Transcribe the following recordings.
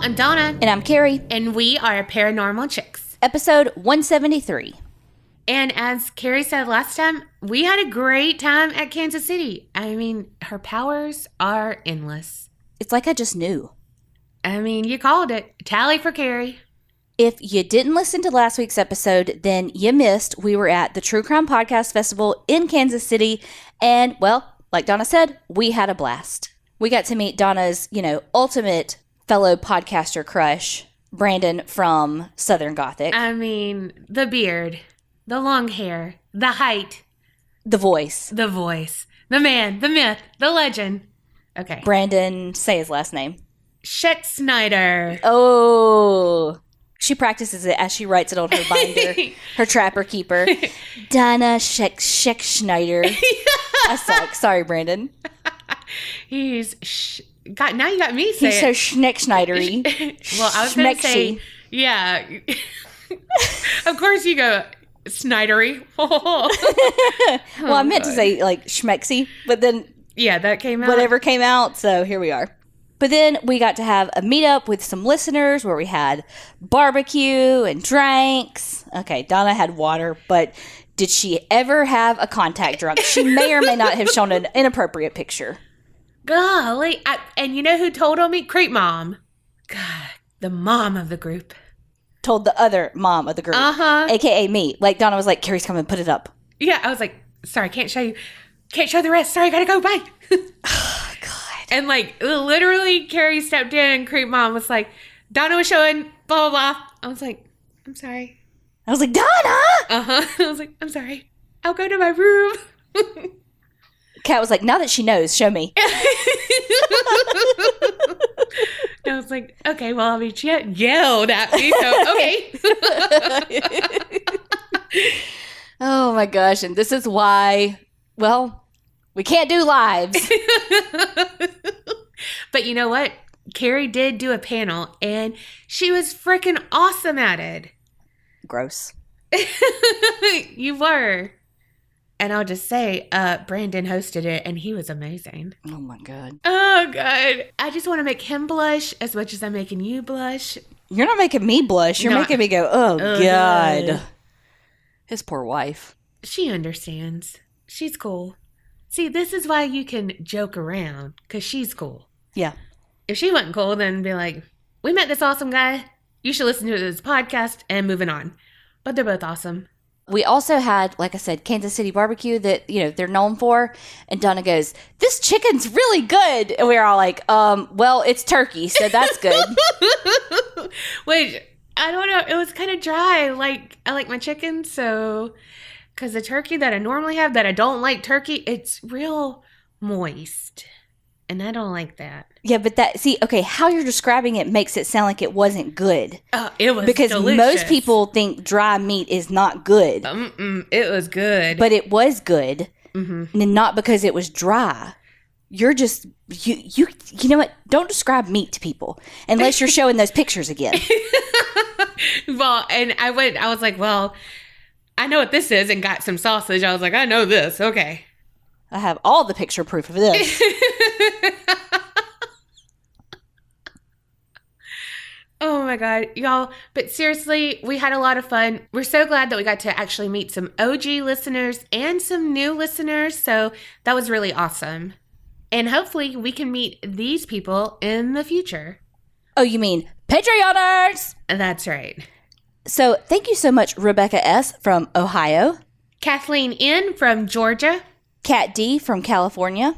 I'm Donna. And I'm Kerri. And we are Paranormal Chicks. Episode 173. And as Kerri said last time, we had a great time at Kansas City. I mean, her powers are endless. It's like I just knew. I mean, you called it. Tally for Kerri. If you didn't listen to last week's episode, then you missed. We were at the True Crime Podcast Festival in Kansas City. And, well, like Donna said, we had a blast. We got to meet Donna's, ultimate fellow podcaster crush, Brandon from Southern Gothic. I mean, the beard, the long hair, the height. The voice. The voice. The man, the myth, the legend. Okay. Brandon, say his last name. Snyder. Oh, she practices it as she writes it on her binder, her trapper keeper. Donna Schneider. I suck. Sorry, Brandon. God, now you got me saying He's so Schneidery. Well, I was going to say, yeah. Of course you go Snydery. Well, I meant to say like Schmexy, but then yeah, that came out. Whatever came out, so here we are. But then we got to have a meetup with some listeners where we had barbecue and drinks. Okay, Donna had water, but did she ever have a contact drunk? She may or may not have shown an inappropriate picture. Golly. And you know who told on me? Creep Mom. God, the mom of the group. Told the other mom of the group. Uh-huh. AKA me. Like, Donna was like, Kerri's coming, put it up. Yeah, I was like, sorry, can't show you. Can't show the rest. Sorry, gotta go, bye. Oh, God. And like, literally, Kerri stepped in and Creep Mom was like, Donna was showing, blah, blah, blah. I was like, I'm sorry. I was like, Donna! Uh-huh. I was like, I'm sorry. I'll go to my room. Kat was like, now that she knows, show me. I was like, okay, well, I mean, she yelled at me, so okay. Oh, my gosh. And this is why, well, we can't do lives. But you know what? Kerri did do a panel, and she was freaking awesome at it. Gross. You were. And I'll just say, Brandon hosted it, and he was amazing. Oh, my God. Oh, God. I just want to make him blush as much as I'm making you blush. You're not making me blush. You're making me go, oh, God. His poor wife. She understands. She's cool. See, this is why you can joke around, because she's cool. Yeah. If she wasn't cool, then be like, we met this awesome guy. You should listen to this podcast, and moving on. But they're both awesome. We also had, like I said, Kansas City barbecue that, they're known for. And Donna goes, this chicken's really good. And we were all like, well, it's turkey, so that's good. Which, I don't know. It was kind of dry. Like, I like my chicken, so... Because the turkey that I normally have, that I don't like turkey, it's real moist. And I don't like that. Yeah, but how you're describing it makes it sound like it wasn't good. Oh, it was because delicious. Most people think dry meat is not good. It was good. But it was good. Mm-hmm. And not because it was dry. You're just, you know what? Don't describe meat to people unless you're showing those pictures again. Well, and I was like, well, I know what this is, and got some sausage. I was like, I know this. Okay. I have all the picture proof of this. Oh my God, y'all. But seriously, we had a lot of fun. We're so glad that we got to actually meet some OG listeners and some new listeners. So that was really awesome. And hopefully we can meet these people in the future. Oh, you mean Patreoners? That's right. So thank you so much, Rebecca S. from Ohio. Kathleen N. from Georgia. Kat D. from California.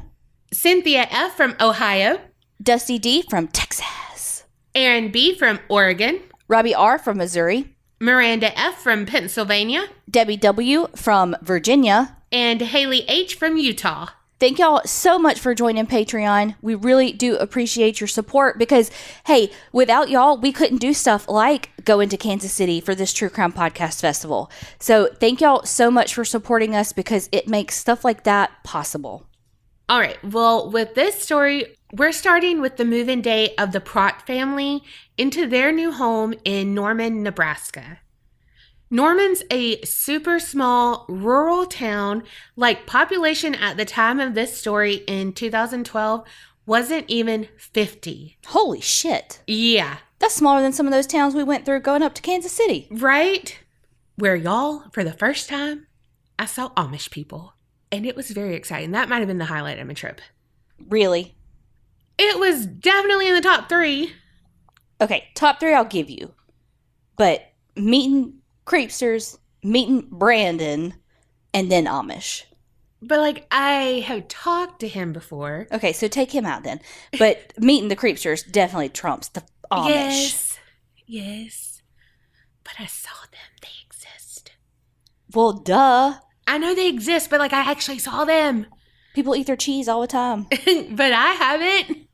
Cynthia F. from Ohio. Dusty D. from Texas. Aaron B. from Oregon. Robbie R. from Missouri. Miranda F. from Pennsylvania. Debbie W. from Virginia. And Haley H. from Utah. Thank y'all so much for joining Patreon. We really do appreciate your support because, hey, without y'all, we couldn't do stuff like go into Kansas City for this True Crime Podcast Festival. So thank y'all so much for supporting us because it makes stuff like that possible. All right. Well, with this story, we're starting with the move-in day of the Pracht family into their new home in Norman, Nebraska. Norman's a super small rural town, like population at the time of this story in 2012 wasn't even 50. Holy shit. Yeah. That's smaller than some of those towns we went through going up to Kansas City. Right? Where y'all, for the first time, I saw Amish people. And it was very exciting. That might have been the highlight of my trip. Really? It was definitely in the top 3. Okay, top 3 I'll give you. But meeting Creepsters, meeting Brandon, and then Amish. But, like, I have talked to him before. Okay, so take him out then. But meeting the Creepsters definitely trumps the Amish. Yes. But I saw them. They exist. Well, duh. I know they exist, but, like, I actually saw them. People eat their cheese all the time. But I haven't.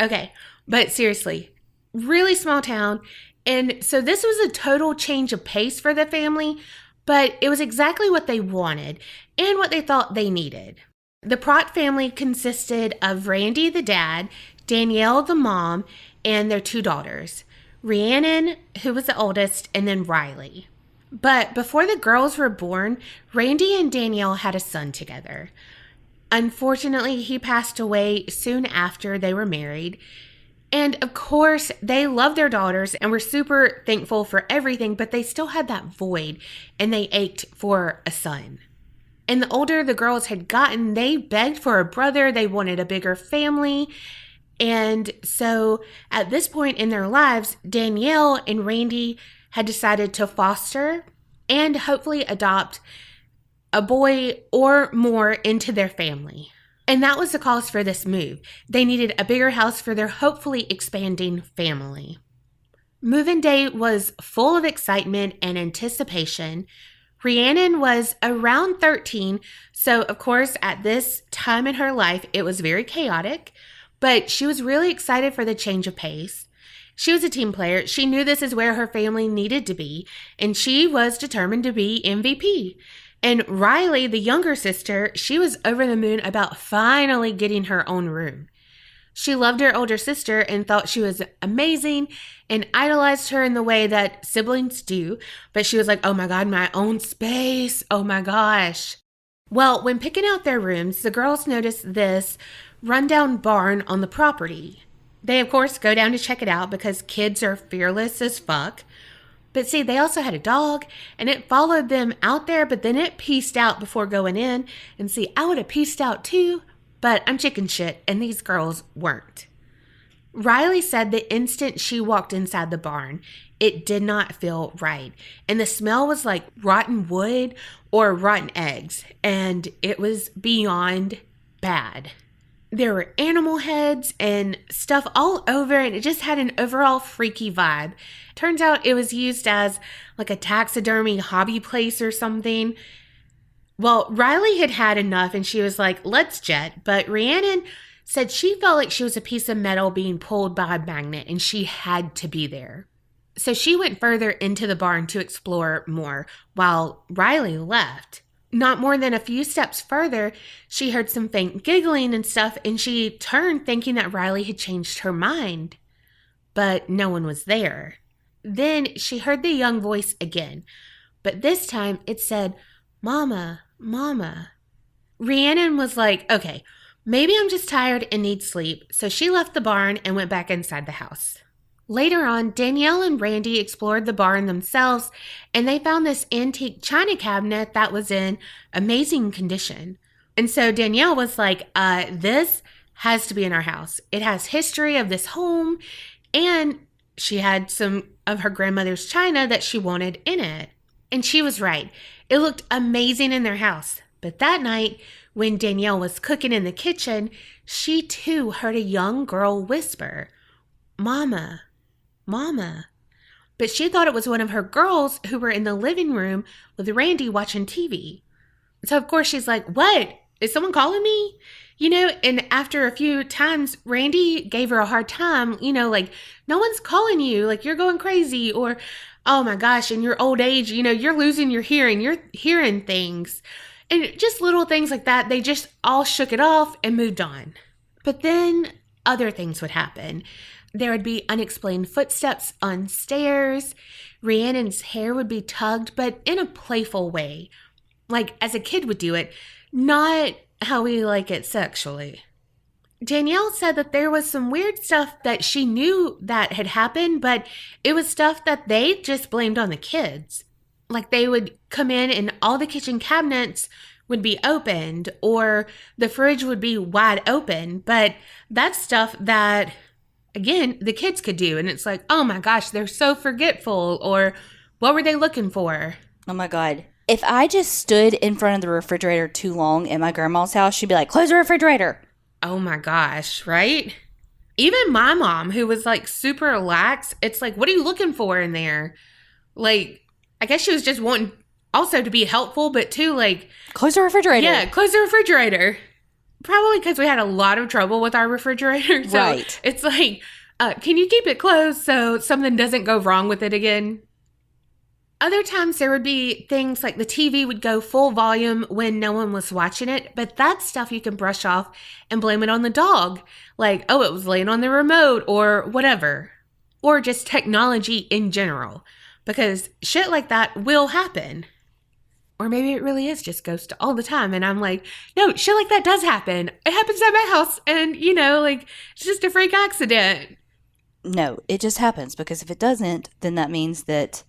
Okay, but seriously, really small town. And so this was a total change of pace for the family, but it was exactly what they wanted and what they thought they needed. The Pracht family consisted of Randy, the dad, Danielle, the mom, and their 2 daughters, Rhiannon, who was the oldest, and then Rylee. But before the girls were born, Randy and Danielle had a son together. Unfortunately, he passed away soon after they were married. And of course, they loved their daughters and were super thankful for everything, but they still had that void and they ached for a son. And the older the girls had gotten, they begged for a brother. They wanted a bigger family. And so at this point in their lives, Danielle and Randy had decided to foster and hopefully adopt a boy or more into their family. And that was the cause for this move. They needed a bigger house for their hopefully expanding family. Move-in day was full of excitement and anticipation. Rhiannon was around 13, so of course at this time in her life it was very chaotic, but she was really excited for the change of pace. She was a team player. She knew this is where her family needed to be, and she was determined to be MVP. And Rylee, the younger sister, she was over the moon about finally getting her own room. She loved her older sister and thought she was amazing and idolized her in the way that siblings do. But she was like, oh my God, my own space. Oh my gosh. Well, when picking out their rooms, the girls noticed this rundown barn on the property. They, of course, go down to check it out because kids are fearless as fuck. But see, they also had a dog, and it followed them out there, but then it pieced out before going in. And see, I would have pieced out too, but I'm chicken shit, and these girls weren't. Rylee said the instant she walked inside the barn, it did not feel right. And the smell was like rotten wood or rotten eggs, and it was beyond bad. There were animal heads and stuff all over, and it just had an overall freaky vibe. Turns out it was used as like a taxidermy hobby place or something. Well, Rylee had had enough and she was like, let's jet. But Rhiannon said she felt like she was a piece of metal being pulled by a magnet and she had to be there. So she went further into the barn to explore more while Rylee left. Not more than a few steps further, she heard some faint giggling and stuff, and she turned thinking that Rylee had changed her mind. But no one was there. Then she heard the young voice again, but this time it said, Mama, Mama. Rhiannon was like, okay, maybe I'm just tired and need sleep, so she left the barn and went back inside the house. Later on, Danielle and Randy explored the barn themselves, and they found this antique china cabinet that was in amazing condition. And so Danielle was like, this has to be in our house. It has history of this home, and she had some of her grandmother's china that she wanted in it. And she was right. It looked amazing in their house. But that night, when Danielle was cooking in the kitchen, she too heard a young girl whisper, Mama, Mama. But she thought it was one of her girls who were in the living room with Randy watching TV. So of course she's like, what? Is someone calling me? And after a few times, Randy gave her a hard time, like, no one's calling you, like you're going crazy, or, oh my gosh, in your old age, you're losing your hearing, you're hearing things. And just little things like that, they just all shook it off and moved on. But then other things would happen. There would be unexplained footsteps on stairs. Rhiannon's hair would be tugged, but in a playful way. Like as a kid would do it, not how we like it sexually. Danielle said that there was some weird stuff that she knew that had happened, but it was stuff that they just blamed on the kids. Like they would come in and all the kitchen cabinets would be opened or the fridge would be wide open. But that's stuff that, again, the kids could do. And it's like, oh my gosh, they're so forgetful. Or what were they looking for? Oh my God. If I just stood in front of the refrigerator too long in my grandma's house, she'd be like, close the refrigerator. Oh my gosh, right? Even my mom, who was like super lax, it's like, what are you looking for in there? Like, I guess she was just wanting also to be helpful, but too like... Close the refrigerator. Yeah, close the refrigerator. Probably because we had a lot of trouble with our refrigerator. So right. It's like, can you keep it closed so something doesn't go wrong with it again? Other times there would be things like the TV would go full volume when no one was watching it, but that's stuff you can brush off and blame it on the dog. Like, oh, it was laying on the remote or whatever. Or just technology in general. Because shit like that will happen. Or maybe it really is just ghosts all the time. And I'm like, no, shit like that does happen. It happens at my house. And, you know, like, it's just a freak accident. No, it just happens. Because if it doesn't, then that means that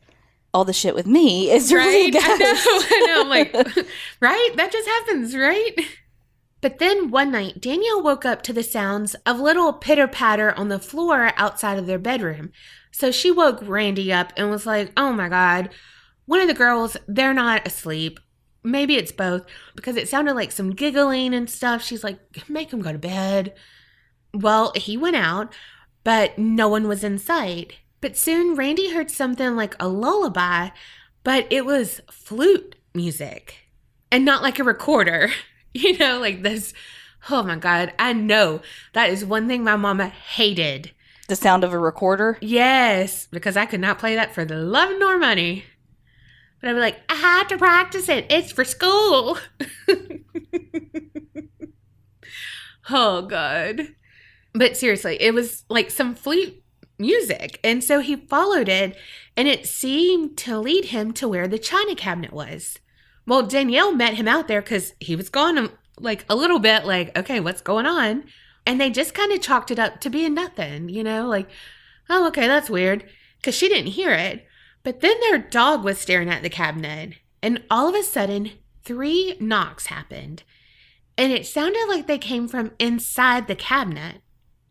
all the shit with me is really a ghost. I know. I'm like, right? That just happens, right? But then one night, Danielle woke up to the sounds of little pitter-patter on the floor outside of their bedroom. So she woke Randy up and was like, oh my God, one of the girls, they're not asleep. Maybe it's both, because it sounded like some giggling and stuff. She's like, make them go to bed. Well, he went out, but no one was in sight. But soon Randy heard something like a lullaby, but it was flute music and not like a recorder. You know, like this. Oh my God. I know that is one thing my mama hated. The sound of a recorder? Yes, because I could not play that for the love nor money. But I'd be like, I have to practice it. It's for school. Oh God. But seriously, it was like some flute music. And so he followed it and it seemed to lead him to where the china cabinet was. Well, Danielle met him out there because he was gone like a little bit like, okay, what's going on? And they just kind of chalked it up to being nothing, you know, like, oh, okay, that's weird because she didn't hear it. But then their dog was staring at the cabinet and all of a sudden 3 knocks happened and it sounded like they came from inside the cabinet.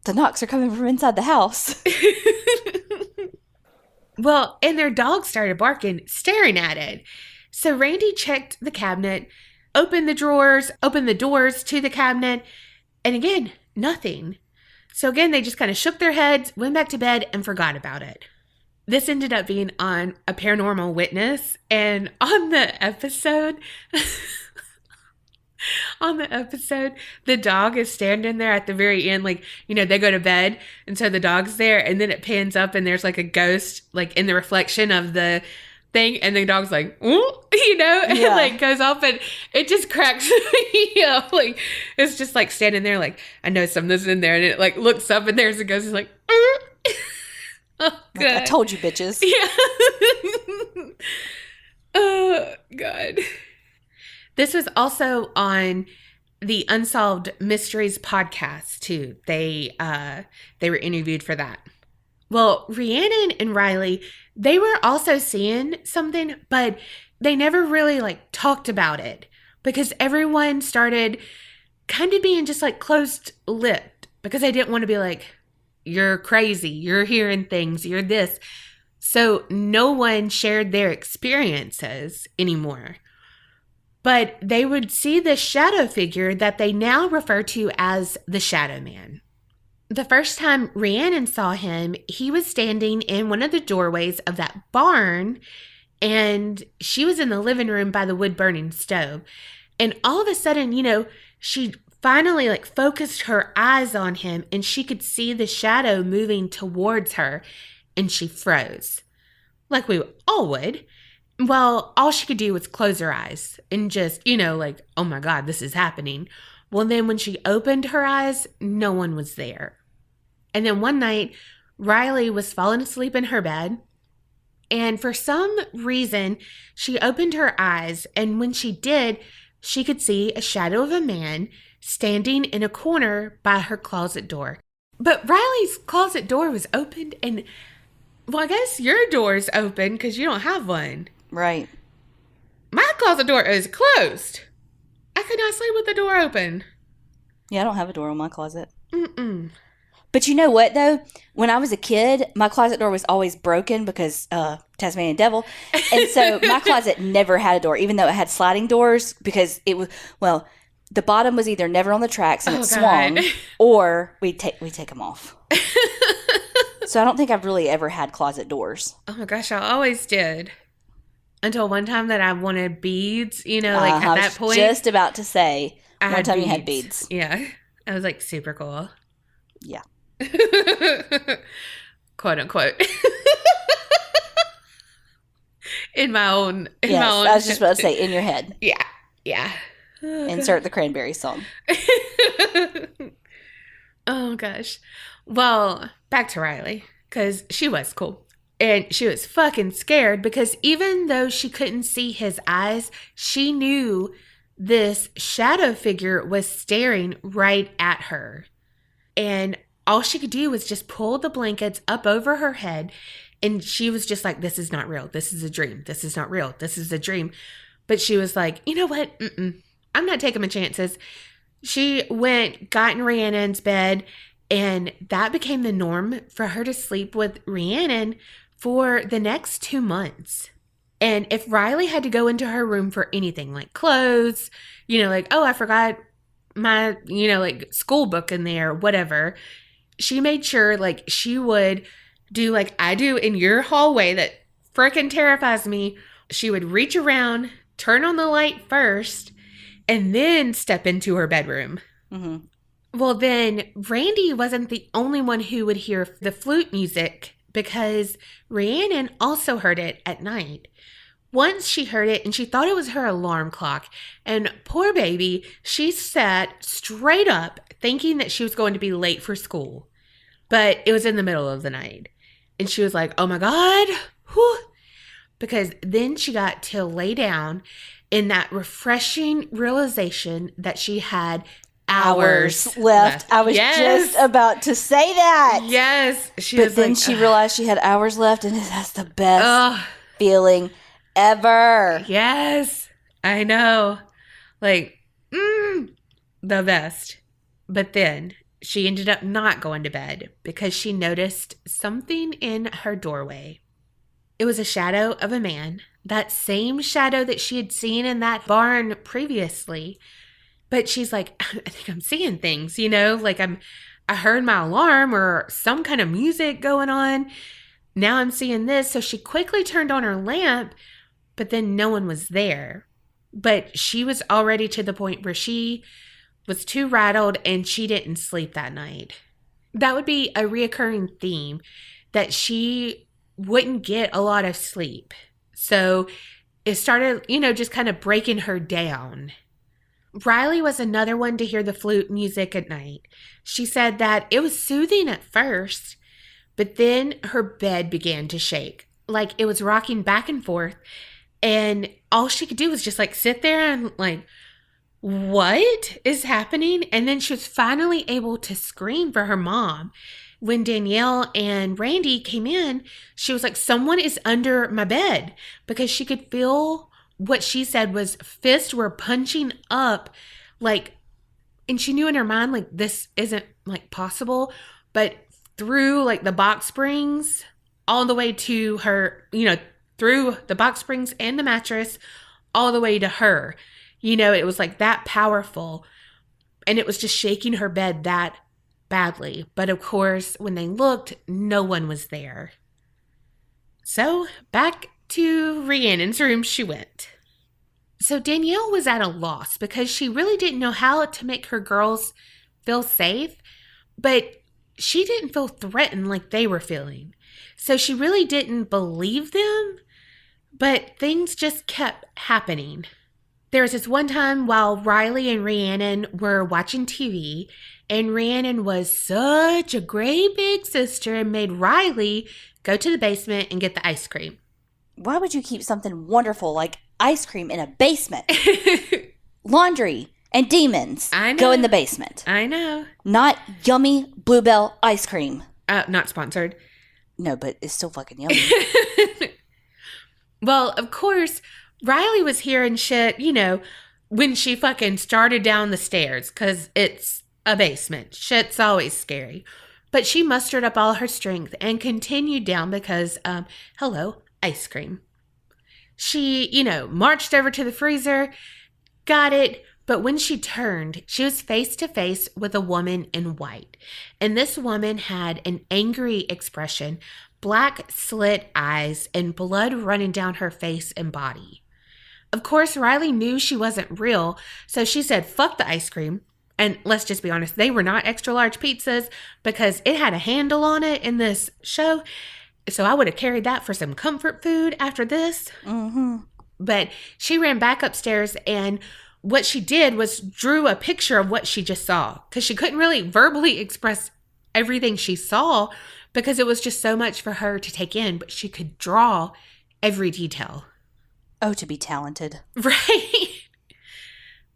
The knocks are coming from inside the house. Well, and their dog started barking, staring at it. So Randy checked the cabinet, opened the doors to the cabinet, and again, nothing. So again, they just kind of shook their heads, went back to bed, and forgot about it. This ended up being on a paranormal witness, and on the episode... the dog is standing there at the very end, like, you know, they go to bed, and so the dog's there, and then it pans up, and there's like a ghost, like in the reflection of the thing, and the dog's like, ooh, you know, and like goes off, and it just cracks me up. Like, it's just like standing there, like, I know something's in there, and it like looks up, and there's a ghost, it's like, oh, God. I told you, bitches. Yeah. Oh, God. This was also on the Unsolved Mysteries podcast, too. They were interviewed for that. Well, Rhiannon and Rylee, they were also seeing something, but they never really, like, talked about it because everyone started kind of being just, like, closed-lipped because they didn't want to be like, you're crazy, you're hearing things, you're this. So no one shared their experiences anymore. But they would see this shadow figure that they now refer to as the Shadow Man. The first time Rhiannon saw him, he was standing in one of the doorways of that barn, and she was in the living room by the wood-burning stove. And all of a sudden, you know, she finally like focused her eyes on him, and she could see the shadow moving towards her, and she froze. Like we all would. Well, all she could do was close her eyes and just, you know, like, oh my God, this is happening. Well, then when she opened her eyes, no one was there. And then one night, Rylee was falling asleep in her bed. And for some reason, she opened her eyes. And when she did, she could see a shadow of a man standing in a corner by her closet door. But Riley's closet door was opened, and, well, I guess your door's open because you don't have one. Right. My closet door is closed. I could not sleep with the door open. Yeah, I don't have a door on my closet. Mm-mm. But you know what, though? When I was a kid, my closet door was always broken because Tasmanian devil. And so my closet never had a door, even though it had sliding doors, because it was, well, the bottom was either never on the tracks and it swung, or we'd take them off. So I don't think I've really ever had closet doors. Oh my gosh, I always did. Until one time that I wanted beads, at that point. I was just about to say, one time you had beads. Yeah. I was like super cool. Yeah. Quote unquote. in my own. I was just about to say, in your head. Yeah. Yeah. Insert the Cranberry song. Oh gosh. Well, back to Rylee, because she was cool. And she was fucking scared because even though she couldn't see his eyes, she knew this shadow figure was staring right at her. And all she could do was just pull the blankets up over her head. And she was just like, this is not real. This is a dream. This is not real. This is a dream. But she was like, you know what? I'm not taking my chances. She got in Rhiannon's bed, and that became the norm for her to sleep with Rhiannon for the next 2 months. And if Rylee had to go into her room for anything, like clothes, I forgot my, school book in there, whatever, she made sure, she would do like I do in your hallway that frickin' terrifies me. She would reach around, turn on the light first, and then step into her bedroom. Mm-hmm. Well, then Randy wasn't the only one who would hear the flute music, because Rhiannon also heard it at night. Once she heard it and she thought it was her alarm clock. And poor baby, she sat straight up thinking that she was going to be late for school. But it was in the middle of the night. And she was like, oh my God. Whew. Because then she got to lay down in that refreshing realization that she had hours left. I was just about to say that. Yes. But then she realized she had hours left, and that's the best feeling ever. Yes. I know. The best. But then she ended up not going to bed because she noticed something in her doorway. It was a shadow of a man, that same shadow that she had seen in that barn previously. But she's like, I think I'm seeing things, I heard my alarm or some kind of music going on. Now I'm seeing this. So she quickly turned on her lamp, but then no one was there. But she was already to the point where she was too rattled and she didn't sleep that night. That would be a reoccurring theme, that she wouldn't get a lot of sleep. So it started, just kind of breaking her down. Rylee was another one to hear the flute music at night. She said that it was soothing at first, but then her bed began to shake, like it was rocking back and forth. And all she could do was just sit there and what is happening? And then she was finally able to scream for her mom. When Danielle and Randy came in, she was like, someone is under my bed, because she could feel what she said was fists were punching up, and she knew in her mind, this isn't possible, but through the box springs all the way to her, through the box springs and the mattress all the way to her, it was that powerful, and it was just shaking her bed that badly. But of course, when they looked, no one was there. So back to Rhiannon's room she went. So Danielle was at a loss because she really didn't know how to make her girls feel safe, but she didn't feel threatened like they were feeling. So she really didn't believe them, but things just kept happening. There was this one time while Rylee and Rhiannon were watching TV, and Rhiannon was such a great big sister and made Rylee go to the basement and get the ice cream. Why would you keep something wonderful like ice cream in a basement? Laundry And demons go in the basement. I know. Not yummy Bluebell ice cream. Not sponsored. No, but it's still fucking yummy. Well, of course, Rylee was hearing shit, when she fucking started down the stairs, because it's a basement. Shit's always scary. But she mustered up all her strength and continued down because, hello, ice cream. She, marched over to the freezer, got it. But when she turned, she was face to face with a woman in white. And this woman had an angry expression, black slit eyes, and blood running down her face and body. Of course, Rylee knew she wasn't real, so she said, fuck the ice cream. And let's just be honest, they were not extra large pizzas because it had a handle on it in this show. So I would have carried that for some comfort food after this. Mm-hmm. But she ran back upstairs, and what she did was drew a picture of what she just saw, because she couldn't really verbally express everything she saw because it was just so much for her to take in, but she could draw every detail. Oh, to be talented. Right.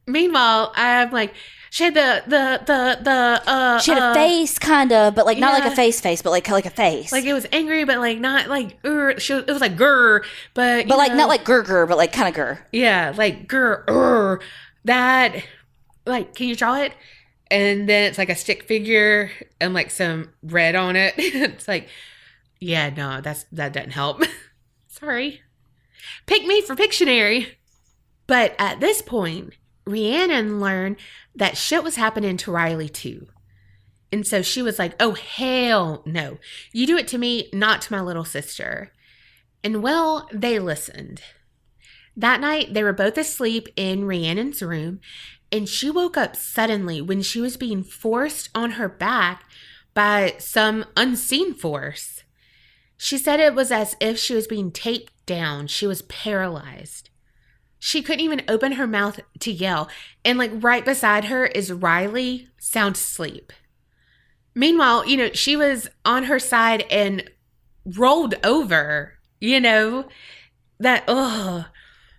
Meanwhile, I'm like, she had she had a face, kind of, but like not like a face, but like a face. Like it was angry, but like not like it was like grr, but like not like grr, but like kind of grr. Yeah, like grr. That, like, can you draw it? And then it's like a stick figure and like some red on it. It's like, yeah, no, that doesn't help. Sorry. Pick me for Pictionary. But at this point, Rhiannon learned that shit was happening to Rylee too. And so she was like, oh, hell no. You do it to me, not to my little sister. And well, they listened. That night, they were both asleep in Rhiannon's room, and she woke up suddenly when she was being forced on her back by some unseen force. She said it was as if she was being taped down. She was paralyzed. She couldn't even open her mouth to yell, and like right beside her is Rylee, sound asleep. Meanwhile, she was on her side and rolled over, that, ugh.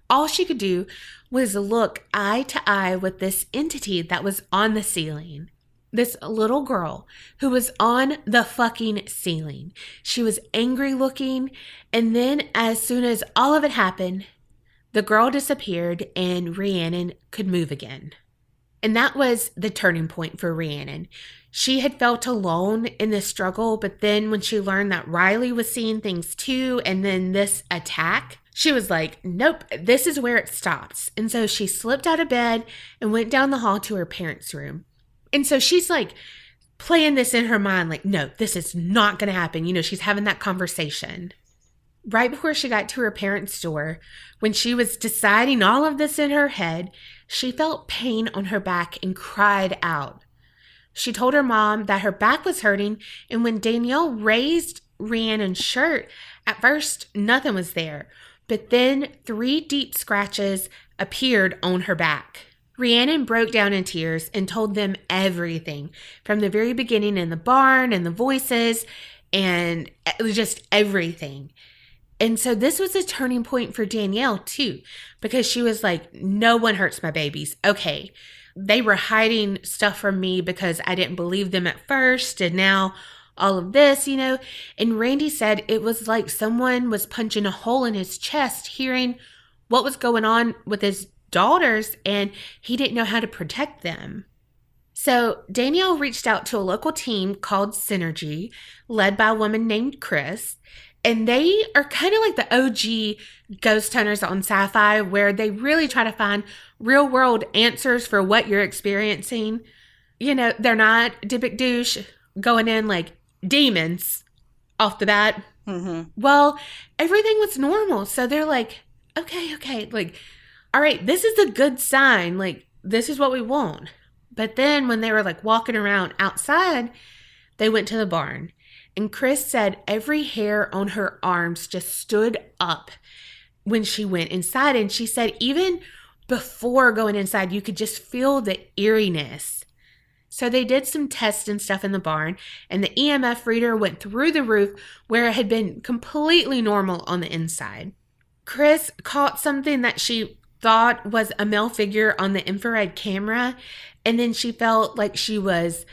All she could do was look eye to eye with this entity that was on the ceiling. This little girl who was on the fucking ceiling. She was angry looking. And then as soon as all of it happened, the girl disappeared and Rhiannon could move again. And that was the turning point for Rhiannon. She had felt alone in this struggle, but then when she learned that Rylee was seeing things too, and then this attack, she was like, nope, this is where it stops. And so she slipped out of bed and went down the hall to her parents' room. And so she's like playing this in her mind, like, no, this is not going to happen. She's having that conversation. Right before she got to her parents' door, when she was deciding all of this in her head, she felt pain on her back and cried out. She told her mom that her back was hurting, and when Danielle raised Rhiannon's shirt, at first nothing was there, but then 3 deep scratches appeared on her back. Rhiannon broke down in tears and told them everything, from the very beginning in the barn and the voices and just everything. And so this was a turning point for Danielle too, because she was like, no one hurts my babies. Okay. They were hiding stuff from me because I didn't believe them at first. And now all of this, and Randy said it was like someone was punching a hole in his chest, hearing what was going on with his daughters, and he didn't know how to protect them. So Danielle reached out to a local team called Synergy, led by a woman named Chris. And they are kind of like the OG ghost hunters on Sci-Fi, where they really try to find real world answers for what you're experiencing. They're not Dybbuk douche going in like demons off the bat. Mm-hmm. Well, everything was normal. So they're like, okay. Like, all right, this is a good sign. Like, this is what we want. But then when they were like walking around outside, they went to the barn. And Chris said every hair on her arms just stood up when she went inside. And she said even before going inside, you could just feel the eeriness. So they did some tests and stuff in the barn, and the EMF reader went through the roof where it had been completely normal on the inside. Chris caught something that she thought was a male figure on the infrared camera. And then she felt like she was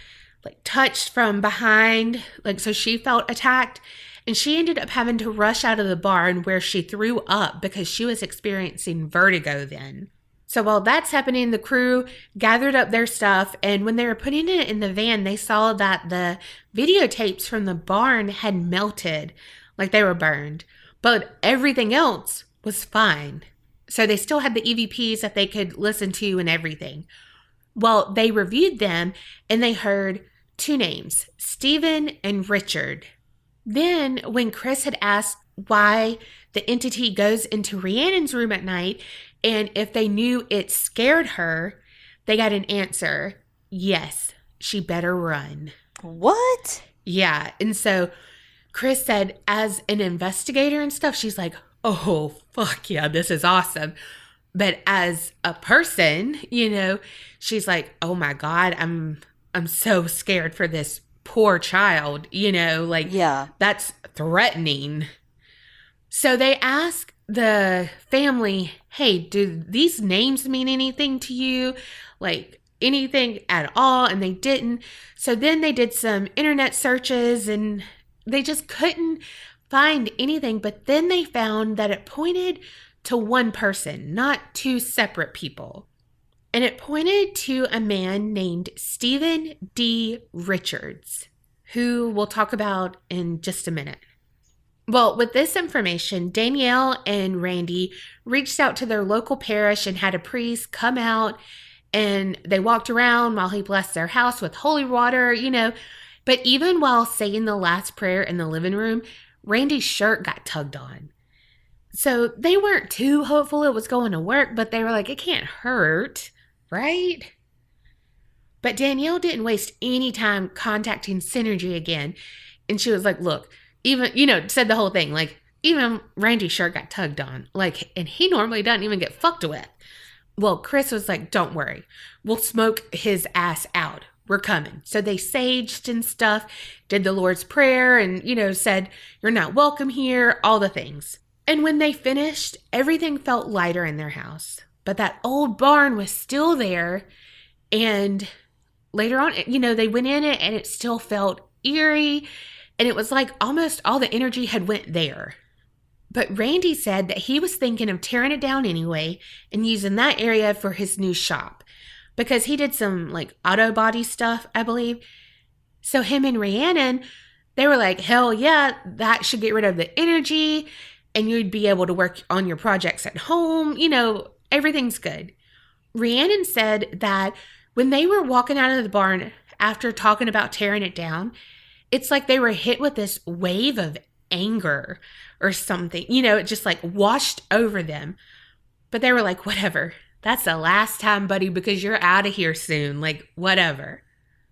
like touched from behind. Like, so she felt attacked. And she ended up having to rush out of the barn where she threw up because she was experiencing vertigo then. So while that's happening, the crew gathered up their stuff, and when they were putting it in the van, they saw that the videotapes from the barn had melted, like they were burned, but everything else was fine. So they still had the EVPs that they could listen to and everything. Well, they reviewed them, and they heard two names, Stephen and Richard. Then, when Chris had asked why the entity goes into Rhiannon's room at night and if they knew it scared her, they got an answer. Yes, she better run. What? Yeah. And so Chris said, as an investigator and stuff, she's like, oh, fuck yeah, this is awesome. But as a person, you know, she's like, oh my God, I'm so scared for this poor child, you know, like, yeah, that's threatening. So they ask the family, hey, do these names mean anything to you? Like anything at all? And they didn't. So then they did some internet searches and they just couldn't find anything. But then they found that it pointed to one person, not two separate people. And it pointed to a man named Stephen D. Richards, who we'll talk about in just a minute. Well, with this information, Danielle and Randy reached out to their local parish and had a priest come out, and they walked around while he blessed their house with holy water, you know. But even while saying the last prayer in the living room, Randy's shirt got tugged on. So they weren't too hopeful it was going to work, but they were like, it can't hurt. Right? But Danielle didn't waste any time contacting Synergy again. And she was like, look, even, you know, said the whole thing, like, even Randy's shirt got tugged on. Like, and he normally doesn't even get fucked with. Well, Chris was like, don't worry. We'll smoke his ass out. We're coming. So they saged and stuff, did the Lord's Prayer and, you know, said, you're not welcome here, all the things. And when they finished, everything felt lighter in their house. But that old barn was still there. And later on, you know, they went in it and it still felt eerie. And it was like almost all the energy had went there. But Randy said that he was thinking of tearing it down anyway and using that area for his new shop. Because he did some like auto body stuff, I believe. So him and Rhiannon, they were like, hell yeah, that should get rid of the energy. And you'd be able to work on your projects at home, you know. Everything's good. Rhiannon said that when they were walking out of the barn after talking about tearing it down, it's like they were hit with this wave of anger or something. You know, it just like washed over them. But they were like, whatever. That's the last time, buddy, because you're out of here soon. Like, whatever.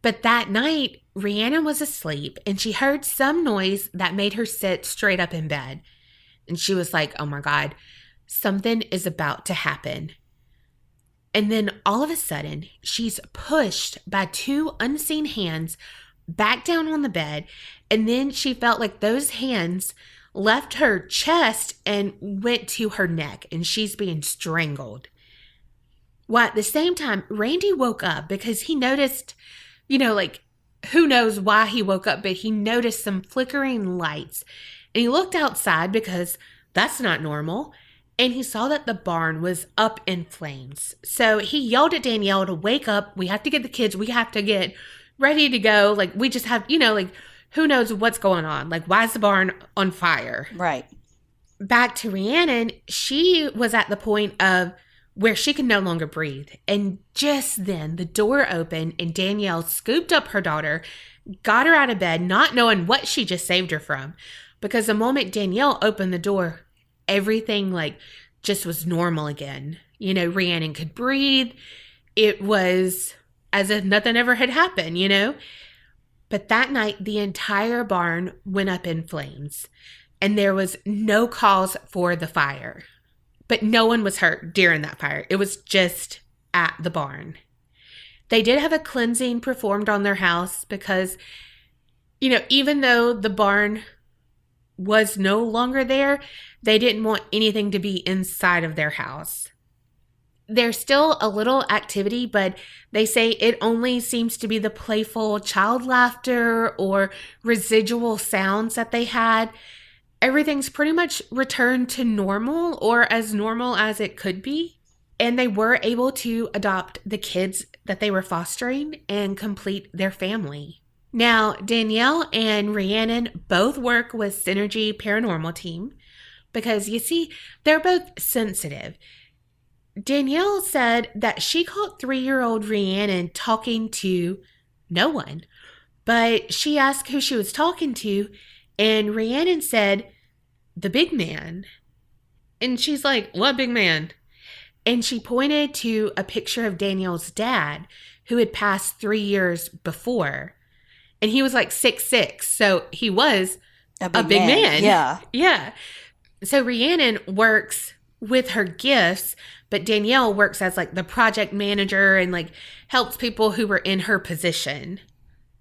But that night, Rhiannon was asleep and she heard some noise that made her sit straight up in bed. And she was like, oh my God. Something is about to happen. And then all of a sudden, she's pushed by two unseen hands back down on the bed. And then she felt like those hands left her chest and went to her neck. And she's being strangled. Well, at the same time, Randy woke up because he noticed, you know, like, who knows why he woke up, but he noticed some flickering lights. And he looked outside because that's not normal. And he saw that the barn was up in flames. So he yelled at Danielle to wake up. We have to get the kids. We have to get ready to go. Like, we just have, you know, like, who knows what's going on? Like, why is the barn on fire? Right. Back to Rhiannon, she was at the point of where she could no longer breathe. And just then, the door opened and Danielle scooped up her daughter, got her out of bed, not knowing what she just saved her from. Because the moment Danielle opened the door, everything like just was normal again. You know, Rhiannon could breathe. It was as if nothing ever had happened, you know. But that night, the entire barn went up in flames and there was no cause for the fire. But no one was hurt during that fire. It was just at the barn. They did have a cleansing performed on their house because, you know, even though the barn was no longer there, they didn't want anything to be inside of their house. There's still a little activity, but they say it only seems to be the playful child laughter or residual sounds that they had. Everything's pretty much returned to normal, or as normal as it could be. And they were able to adopt the kids that they were fostering and complete their family. Now, Danielle and Rhiannon both work with Synergy Paranormal Team because, you see, they're both sensitive. Danielle said that she caught 3-year-old Rhiannon talking to no one, but she asked who she was talking to, and Rhiannon said, "The big man." And she's like, "What big man?" And she pointed to a picture of Danielle's dad, who had passed 3 years before. And he was like 6'6", so he was a big man. Yeah. Yeah. So Rhiannon works with her gifts, but Danielle works as like the project manager and like helps people who were in her position.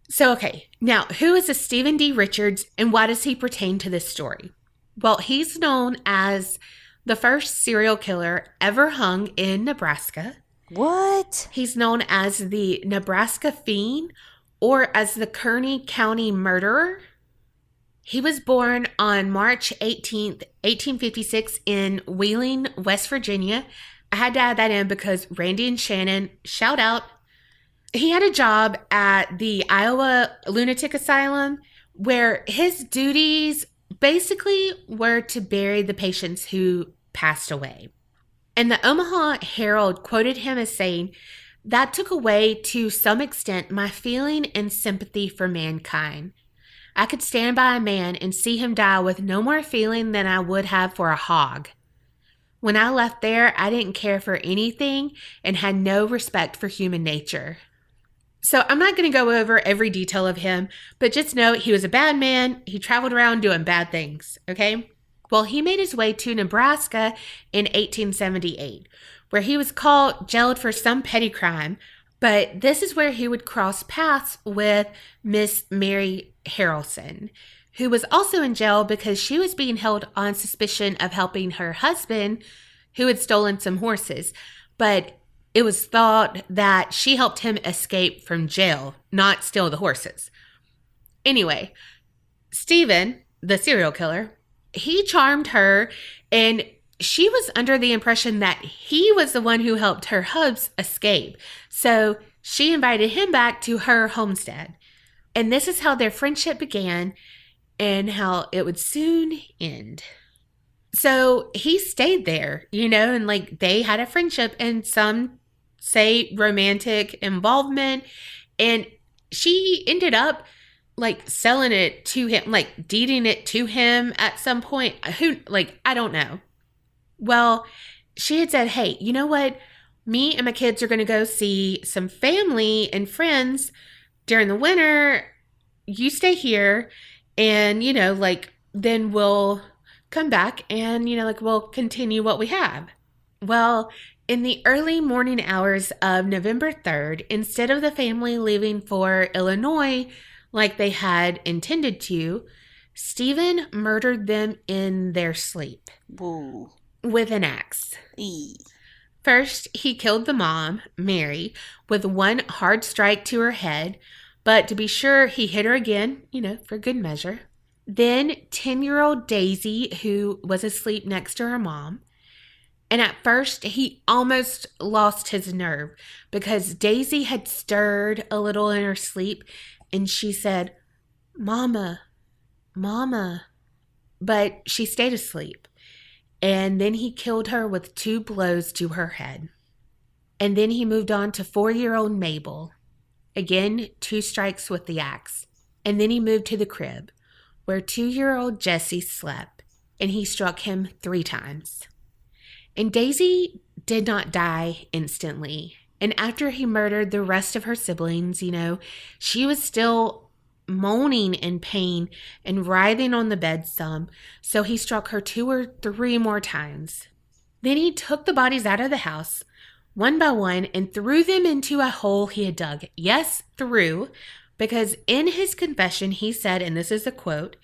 So, okay, now who is this Stephen D. Richards and why does he pertain to this story? Well, he's known as the first serial killer ever hung in Nebraska. What? He's known as the Nebraska Fiend or as the Kearney County Murderer. He was born on March 18th, 1856 in Wheeling, West Virginia. I had to add that in because Randy and Shannon, shout out. He had a job at the Iowa Lunatic Asylum where his duties basically were to bury the patients who passed away. And the Omaha Herald quoted him as saying, "That took away to some extent my feeling and sympathy for mankind. I could stand by a man and see him die with no more feeling than I would have for a hog. When I left there, I didn't care for anything and had no respect for human nature." So I'm not going to go over every detail of him, but just know he was a bad man. He traveled around doing bad things, okay? Well, he made his way to Nebraska in 1878, where he was jailed for some petty crime, but this is where he would cross paths with Miss Mary Harrelson, who was also in jail because she was being held on suspicion of helping her husband, who had stolen some horses. But it was thought that she helped him escape from jail, not steal the horses. Anyway, Stephen, the serial killer, he charmed her, and she was under the impression that he was the one who helped her hubs escape. So she invited him back to her homestead. And this is how their friendship began and how it would soon end. So he stayed there, and like they had a friendship and some say romantic involvement. And she ended up like selling it to him, like deeding it to him at some point. I don't know. Well, she had said, "Hey, you know what? Me and my kids are going to go see some family and friends during the winter. You stay here and, then we'll come back and, we'll continue what we have." Well, in the early morning hours of November 3rd, instead of the family leaving for Illinois like they had intended to, Stephen murdered them in their sleep. Whoa. With an axe. Eee. First, he killed the mom, Mary, with one hard strike to her head, but to be sure, he hit her again, for good measure. Then 10-year-old Daisy, who was asleep next to her mom. And at first, he almost lost his nerve because Daisy had stirred a little in her sleep and she said, "Mama, Mama." But she stayed asleep. And then he killed her with 2 blows to her head. And then he moved on to 4-year-old Mabel. Again, 2 strikes with the axe. And then he moved to the crib, where 2-year-old Jesse slept, and he struck him 3 times. And Daisy did not die instantly. And after he murdered the rest of her siblings, she was still moaning in pain and writhing on the bed some, so he struck her 2 or 3 more times. Then he took the bodies out of the house, one by one, and threw them into a hole he had dug. Yes, threw, because in his confession he said, and this is a quote,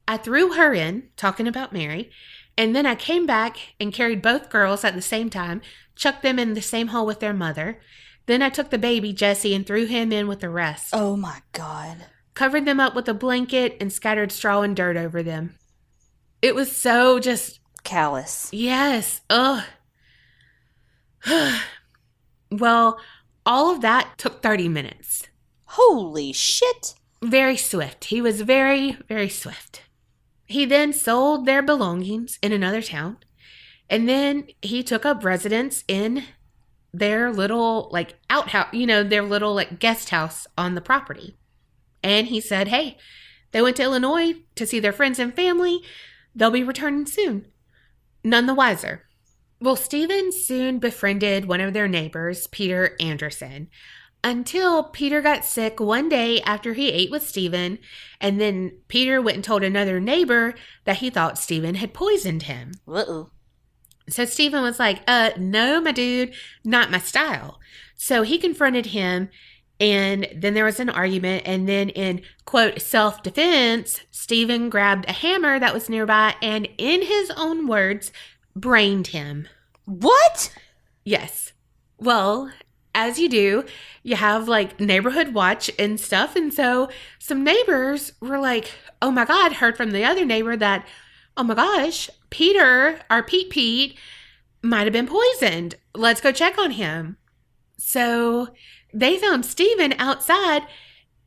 "I threw her in," talking about Mary, And then I came back and carried both girls at the same time, chucked them in the same hole with their mother. Then I took the baby, Jesse, and threw him in with the rest. Oh, my God. Covered them up with a blanket and scattered straw and dirt over them. It was so just... callous. Yes. Ugh. Well, all of that took 30 minutes. Holy shit. Very swift. He was very, very swift. He then sold their belongings in another town. And then he took up residence in their little, like, outhouse, their little, like, guest house on the property. And he said, hey, they went to Illinois to see their friends and family. They'll be returning soon. None the wiser. Well, Stephen soon befriended one of their neighbors, Peter Anderson, until Peter got sick one day after he ate with Stephen, and then Peter went and told another neighbor that he thought Stephen had poisoned him. Uh-oh. So Stephen was like, no, my dude, not my style. So he confronted him, and then there was an argument, and then in, quote, self-defense, Stephen grabbed a hammer that was nearby and, in his own words, brained him. What? Yes. Well, as you do, you have, like, neighborhood watch and stuff, and so some neighbors were like, oh my God, heard from the other neighbor that, oh my gosh, Peter, our Pete, might have been poisoned. Let's go check on him. So they found Stephen outside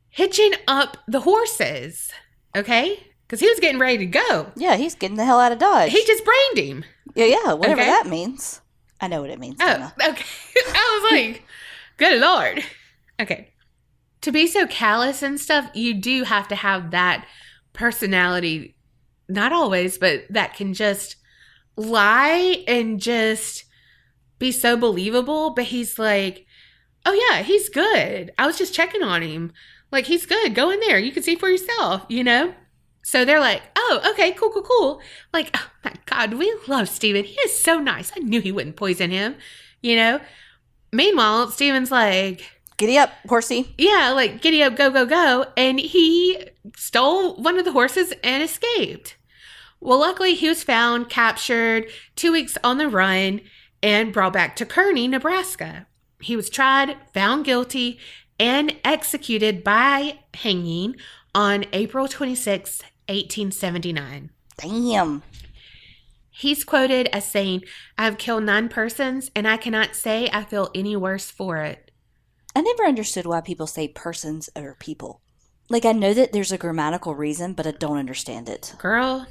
hitching up the horses, okay? Because he was getting ready to go. Yeah, he's getting the hell out of Dodge. He just brained him. Yeah, whatever Okay. that means. I know what it means, Donna. Oh, okay. I was like, good Lord. Okay. To be so callous and stuff, you do have to have that personality, not always, but that can just lie and just be so believable. But he's like, oh yeah, he's good. I was just checking on him. Like, he's good. Go in there. You can see for yourself, So they're like, oh, okay, cool. Like, oh my God, we love Stephen. He is so nice. I knew he wouldn't poison him, Meanwhile, Stephen's like, Giddy up, horsey. yeah, like, giddy up, go. And he stole one of the horses and escaped. Well, luckily, he was found, captured, 2 weeks on the run, and brought back to Kearney, Nebraska. He was tried, found guilty, and executed by hanging on April 26, 1879. Damn. He's quoted as saying, I have killed 9 persons, and I cannot say I feel any worse for it. I never understood why people say persons over people. Like, I know that there's a grammatical reason, but I don't understand it. Girl,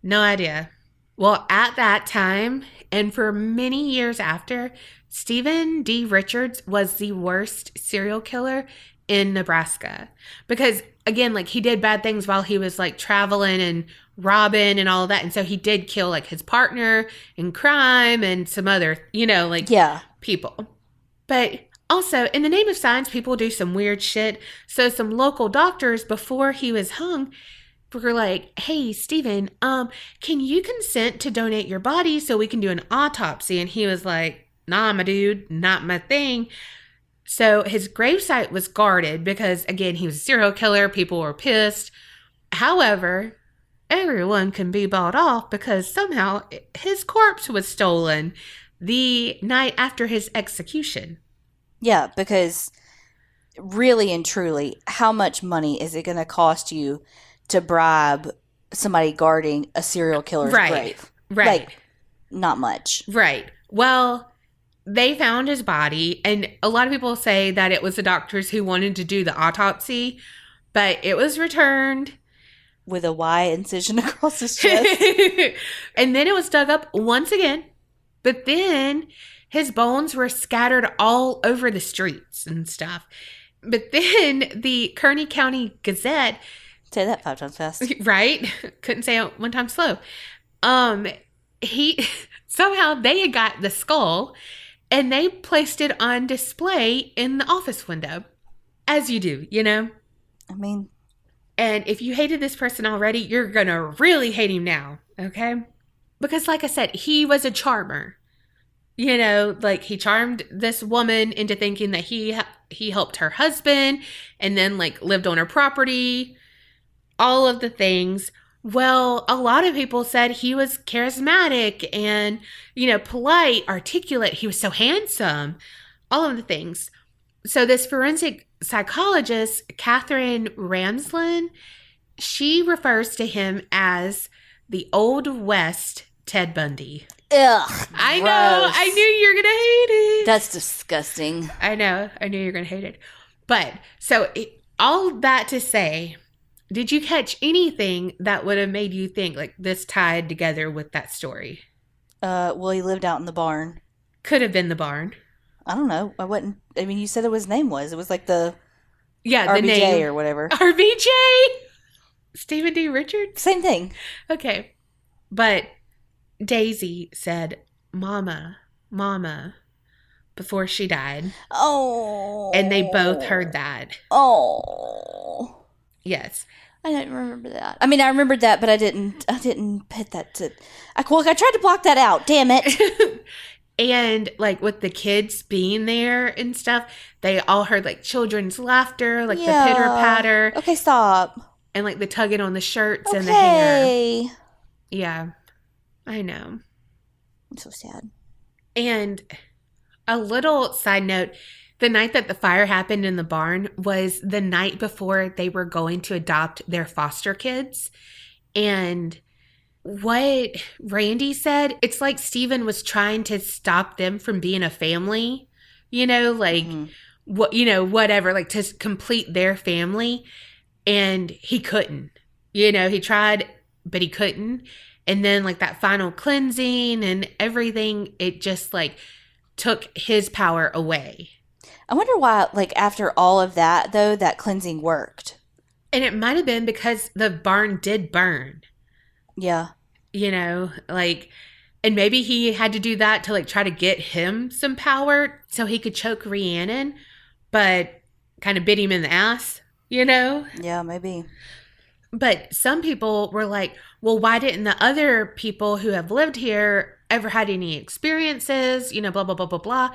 no idea. Well, at that time, and for many years after, Stephen D. Richards was the worst serial killer in Nebraska. Because, again, like, he did bad things while he was, like, traveling and robbing and all of that. And so he did kill, like, his partner in crime and some other, people. But also, in the name of science, people do some weird shit. So some local doctors, before he was hung, were like, hey, Stephen, can you consent to donate your body so we can do an autopsy? And he was like, nah, my dude, not my thing. So his gravesite was guarded because, again, he was a serial killer. People were pissed. However, everyone can be bought off because somehow his corpse was stolen the night after his execution. Yeah, because really and truly, how much money is it going to cost you to bribe somebody guarding a serial killer's grave? Right. Like, not much. Right. Well, they found his body, and a lot of people say that it was the doctors who wanted to do the autopsy, but it was returned. With a Y incision across his chest. And then it was dug up once again, but then his bones were scattered all over the streets and stuff. But then the Kearney County Gazette... Say that 5 times fast. Right? Couldn't say it 1 time slow. Somehow they had got the skull and they placed it on display in the office window. As you do, I mean... And if you hated this person already, you're going to really hate him now, okay? Because like I said, he was a charmer. Like, he charmed this woman into thinking that he helped her husband and then, like, lived on her property. All of the things. Well, a lot of people said he was charismatic and, polite, articulate. He was so handsome, all of the things. So this forensic psychologist, Catherine Ramsland, she refers to him as the Old West Ted Bundy. Ugh, I gross. know. I knew you were going to hate it. That's disgusting. I know. I knew you were going to hate it. But, all that to say, did you catch anything that would have made you think, like, this tied together with that story? Well, he lived out in the barn. Could have been the barn. I don't know. You said what his name was. It was like the Yeah, the RBJ name. or whatever. RBJ? Stephen D. Richards? Same thing. Okay. But Daisy said, Mama, Mama, before she died. Oh. And they both heard that. Oh. Yes. I didn't remember that. I mean, I remembered that, but I didn't put that to... I tried to block that out. Damn it. And, like, with the kids being there and stuff, they all heard, like, children's laughter, like the pitter-patter. Okay, stop. And, like, the tugging on the shirts and the hair. Okay. Yeah. I know. I'm so sad. And a little side note, the night that the fire happened in the barn was the night before they were going to adopt their foster kids. And what Randy said, it's like Stephen was trying to stop them from being a family, whatever, like to complete their family. And he couldn't, he tried, but he couldn't. And then like that final cleansing and everything, it just like took his power away. I wonder why, like after all of that though, that cleansing worked. And it might have been because the barn did burn. Yeah. And maybe he had to do that to like try to get him some power so he could choke Rhiannon, but kind of bit him in the ass, Yeah, maybe. But some people were like, well, why didn't the other people who have lived here ever had any experiences, blah, blah, blah, blah, blah.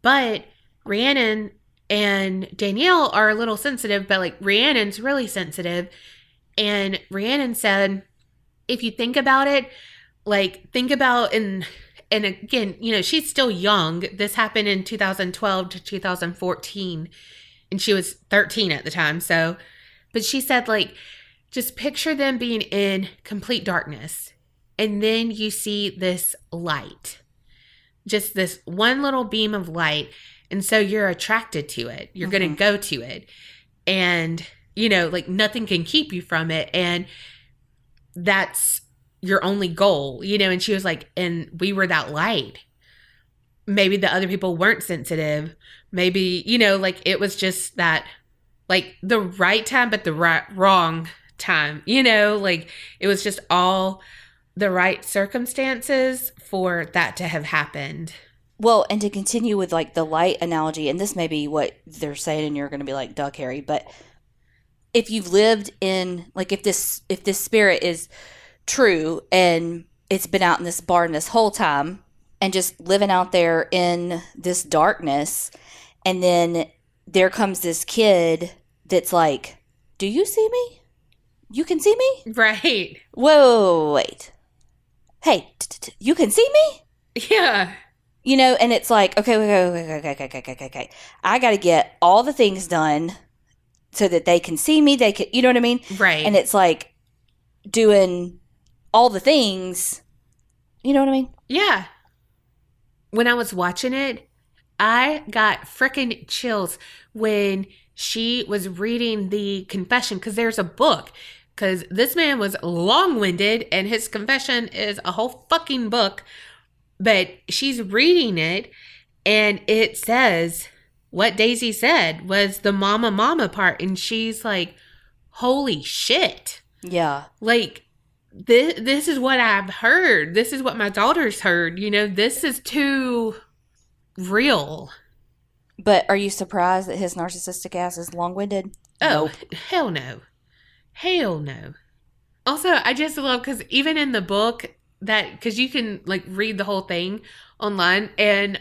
But Rhiannon and Danielle are a little sensitive, but like Rhiannon's really sensitive. And Rhiannon said, if you think about it, like think about and again, she's still young. This happened in 2012 to 2014 and she was 13 at the time. So, but she said like, just picture them being in complete darkness. And then you see this light, just this one little beam of light. And so you're attracted to it. You're going to go to it. And, like nothing can keep you from it. And that's your only goal, and she was like, and we were that light. Maybe the other people weren't sensitive. Maybe, like it was just that, like the right time, but the wrong time, like it was just all the right circumstances for that to have happened. Well, and to continue with like the light analogy, and this may be what they're saying, and you're going to be like, duh, Kerri, but if you've lived in, like if this spirit is true and it's been out in this barn this whole time and just living out there in this darkness, and then there comes this kid that's like, do you see me? You can see me? Right. Whoa, wait. Hey, you can see me? Yeah. And it's like, okay. I got to get all the things done so that they can see me. They can, you know what I mean? Right. And it's like doing all the things. You know what I mean? Yeah. When I was watching it, I got freaking chills when she was reading the confession, because there's a book, because this man was long-winded and his confession is a whole fucking book. But she's reading it and it says what Daisy said was the mama part. And she's like, holy shit. Yeah. Like, this is what I've heard. This is what my daughter's heard. This is too real. But are you surprised that his narcissistic ass is long-winded? Oh, hell no. Hell no. Also, I just love, because even in the book, because you can like read the whole thing online, and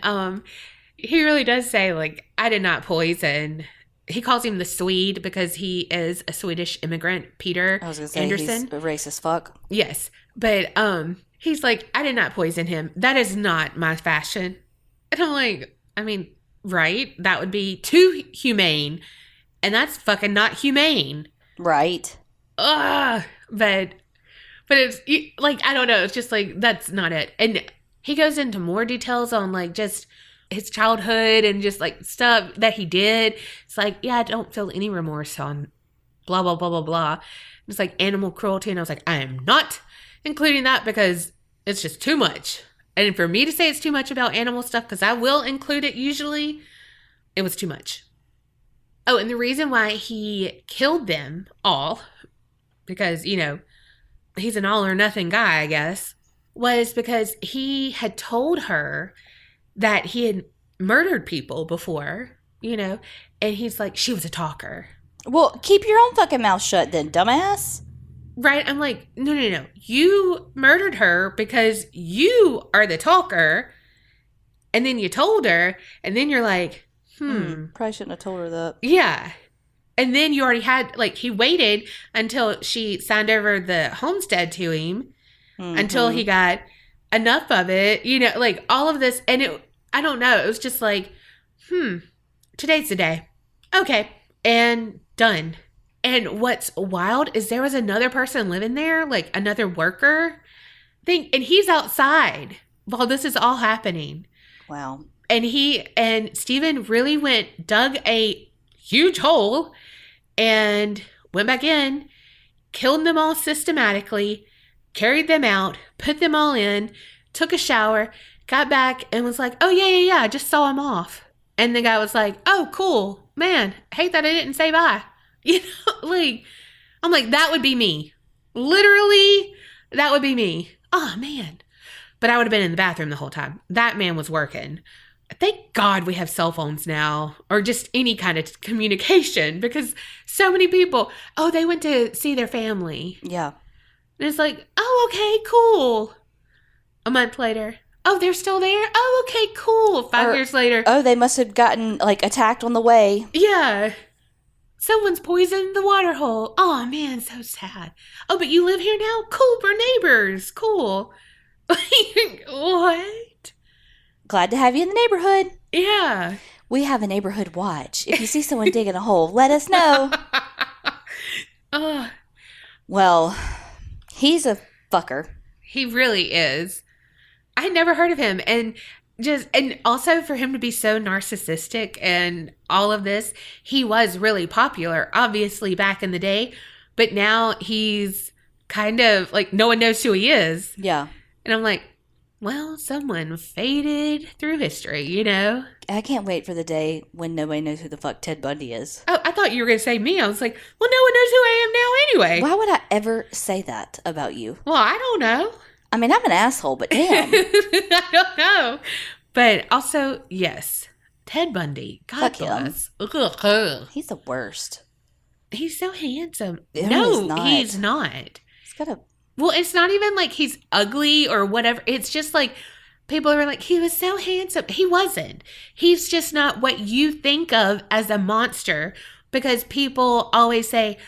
he really does say like, I did not poison he calls him the Swede because he is a Swedish immigrant, Peter I was going to say Anderson. he's a racist fuck. Yes. But he's like, I did not poison him. That is not my fashion. And I'm like, I mean, right? That would be too humane. And that's fucking not humane. Right. Ugh. But it's like, I don't know. It's just like, that's not it. And he goes into more details on like just his childhood and just like stuff that he did. It's like, yeah, I don't feel any remorse on blah, blah, blah, blah, blah. It's like animal cruelty. And I was like, I am not including that because it's just too much. And for me to say it's too much about animal stuff, because I will include it usually, it was too much. Oh, and the reason why he killed them all, because, you know, he's an all or nothing guy, I guess, was because he had told her that he had murdered people before, you know, and he's like, she was a talker. Well, keep your own fucking mouth shut then, dumbass. Right? I'm like, no. You murdered her because you are the talker, and then you told her, and then you're like, Probably shouldn't have told her that. Yeah. And then you already had, like, he waited until she signed over the homestead to him, until he got enough of it, you know, like all of this. And I don't know. It was just like, today's the day. Okay. And done. And what's wild is there was another person living there, like another worker thing, and he's outside while this is all happening. Wow. And Stephen really dug a huge hole and went back in, killed them all systematically, carried them out, put them all in, took a shower, got back and was like, oh, yeah, I just saw him off. And the guy was like, oh, cool. Man, hate that I didn't say bye. You know, like, I'm like, that would be me. Literally, that would be me. Oh, man. But I would have been in the bathroom the whole time. That man was working. Thank God we have cell phones now, or just any kind of communication, because so many people, oh, they went to see their family. Yeah. And it's like, oh, okay, cool. A month later, oh, they're still there? Oh, okay, cool. 5 years later. Oh, they must have gotten, like, attacked on the way. Yeah. Someone's poisoned the water hole. Oh, man, so sad. Oh, but you live here now? Cool, we're neighbors. Cool. What? Glad to have you in the neighborhood. Yeah. We have a neighborhood watch. If you see someone digging a hole, let us know. Well, he's a fucker. He really is. I never heard of him. And also for him to be so narcissistic and all of this, he was really popular, obviously, back in the day. But now he's kind of like, no one knows who he is. Yeah. And I'm like, well, someone faded through history, you know? I can't wait for the day when nobody knows who the fuck Ted Bundy is. Oh, I thought you were going to say me. I was like, well, no one knows who I am now anyway. Why would I ever say that about you? Well, I don't know. I mean, I'm an asshole, but damn. I don't know. But also, yes, Ted Bundy. God Fuck bless. him. He's the worst. He's so handsome. No, he's not. He's got a... Well, it's not even like he's ugly or whatever. It's just like people are like, he was so handsome. He wasn't. He's just not what you think of as a monster, because people always say,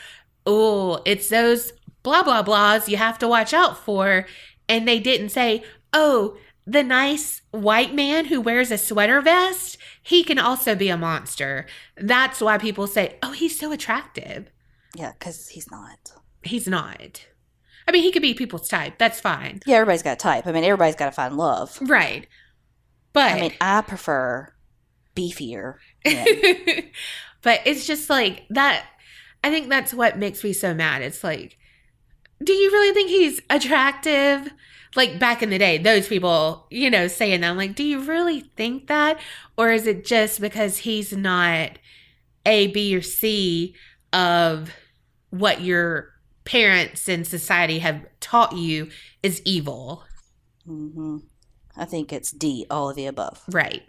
oh, it's those blah, blah, blahs you have to watch out for. And they didn't say, oh, the nice white man who wears a sweater vest, he can also be a monster. That's why people say, oh, he's so attractive. Yeah, because he's not. He's not. I mean, he could be people's type. That's fine. Yeah, everybody's got a type. I mean, everybody's got to find love. Right. But I mean, I prefer beefier. But it's just like that. I think that's what makes me so mad. It's like, do you really think he's attractive? Like back in the day, those people, you know, saying that. I'm like, do you really think that? Or is it just because he's not A, B, or C of what your parents and society have taught you is evil? Mm-hmm. I think it's D, all of the above. Right.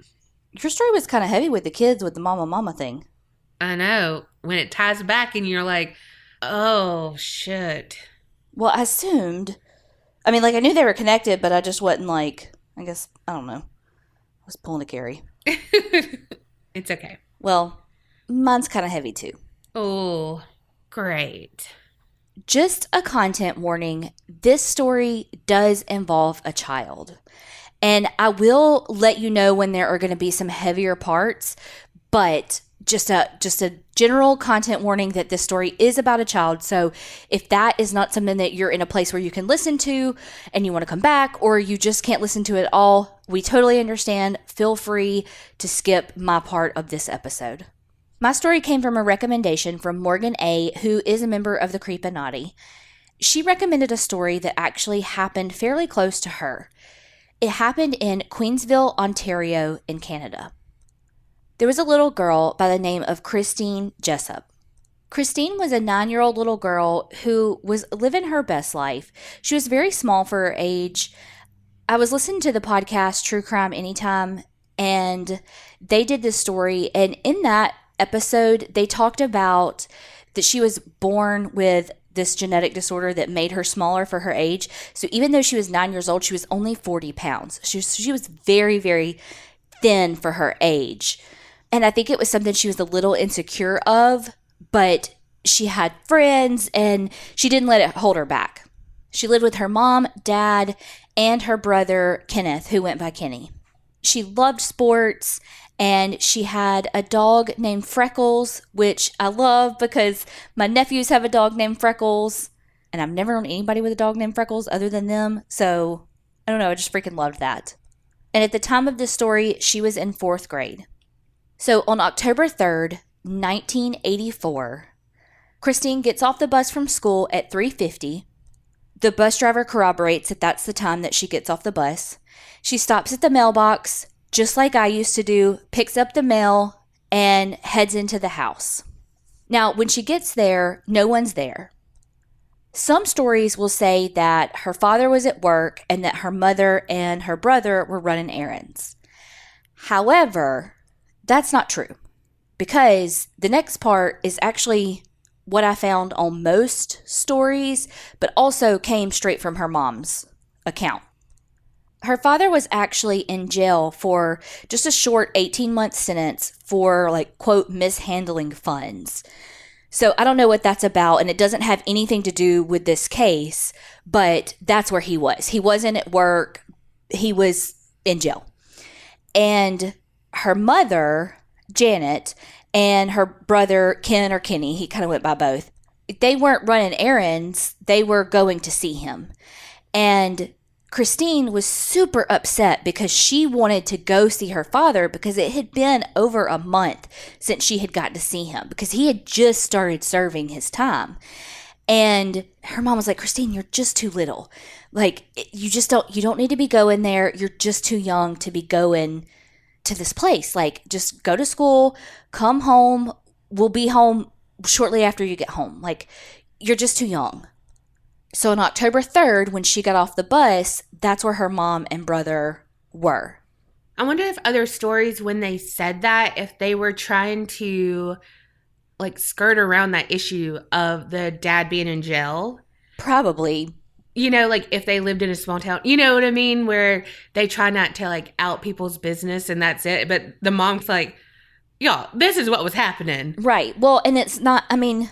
Your story was kind of heavy with the kids with the mama thing. I know. When it ties back and you're like, oh, shit. Well, I assumed... I mean, like, I knew they were connected, but I just wasn't like... I guess, I don't know. I was pulling a Kerri. It's okay. Well, Mine's kind of heavy too. Oh, great. Just a content warning, this story does involve a child. And I will let you know when there are going to be some heavier parts, but just a general content warning that this story is about a child. So if that is not something that you're in a place where you can listen to and you want to come back, or you just can't listen to it all, we totally understand. Feel free to skip my part of this episode. My story came from a recommendation from Morgan A., who is a member of the Creepinati. She recommended a story that actually happened fairly close to her. It happened in Queensville, Ontario, in Canada. There was a little girl by the name of Christine Jessop. Christine was a 9-year-old little girl who was living her best life. She was very small for her age. I was listening to the podcast True Crime Anytime, and they did this story, and in that episode, they talked about that she was born with this genetic disorder that made her smaller for her age. So even though she was 9 years old, she was only 40 pounds. She was very, very thin for her age. And I think it was something she was a little insecure of, but she had friends and she didn't let it hold her back. She lived with her mom, dad, and her brother, Kenneth, who went by Kenny. She loved sports, and she had a dog named Freckles, which I love because my nephews have a dog named Freckles, and I've never known anybody with a dog named Freckles other than them. So, I don't know, I just freaking loved that. And at the time of this story, she was in 4th grade. So, on October 3rd, 1984, Christine gets off the bus from school at 3:50. The bus driver corroborates that that's the time that she gets off the bus. She stops at the mailbox, just like I used to do, picks up the mail, and heads into the house. Now, when she gets there, no one's there. Some stories will say that her father was at work and that her mother and her brother were running errands. However, that's not true, because the next part is actually what I found on most stories, but also came straight from her mom's account. Her father was actually in jail for just a short 18-month sentence for, like, quote, mishandling funds. So I don't know what that's about, and it doesn't have anything to do with this case, but that's where he was. He wasn't at work. He was in jail. And her mother, Janet, and her brother, Ken or Kenny, he kind of went by both, they weren't running errands. They were going to see him. And Christine was super upset because she wanted to go see her father because it had been over a month since she had gotten to see him because he had just started serving his time. And her mom was like, Christine, you're just too little. Like, you don't need to be going there. You're just too young to be going to this place. Like, just go to school, come home. We'll be home shortly after you get home. Like, you're just too young. So on October 3rd, when she got off the bus, that's where her mom and brother were. I wonder if other stories, when they said that, if they were trying to, like, skirt around that issue of the dad being in jail. Probably. You know, like, if they lived in a small town, you know what I mean? Where they try not to, like, out people's business and that's it. But the mom's like, y'all, this is what was happening. Right. Well, and it's not, I mean,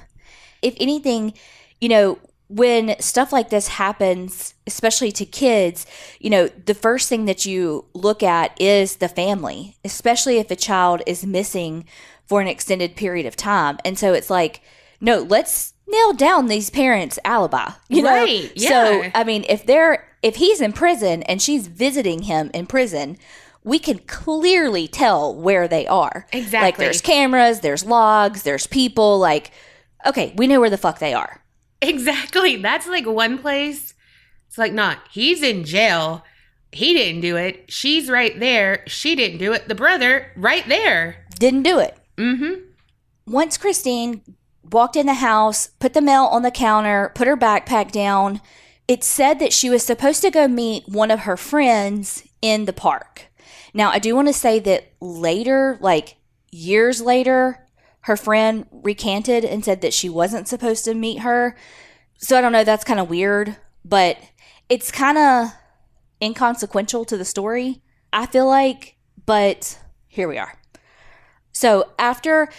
if anything, you know, when stuff like this happens, especially to kids, you know, the first thing that you look at is the family, especially if a child is missing for an extended period of time. And so it's like, no, let's nail down these parents' alibi, you know? Right, yeah. So, I mean, if he's in prison and she's visiting him in prison, we can clearly tell where they are. Exactly. Like, there's cameras, there's logs, there's people, like, okay, we know where the fuck they are. Exactly. That's like one place. It's like, nah, he's in jail. He didn't do it. She's right there. She didn't do it. The brother, right there. Didn't do it. Mm-hmm. Once Christine walked in the house, put the mail on the counter, put her backpack down, it said that she was supposed to go meet one of her friends in the park. Now, I do want to say that later, like years later, her friend recanted and said that she wasn't supposed to meet her. So I don't know, that's kind of weird, but it's kind of inconsequential to the story, I feel like, but here we are. So after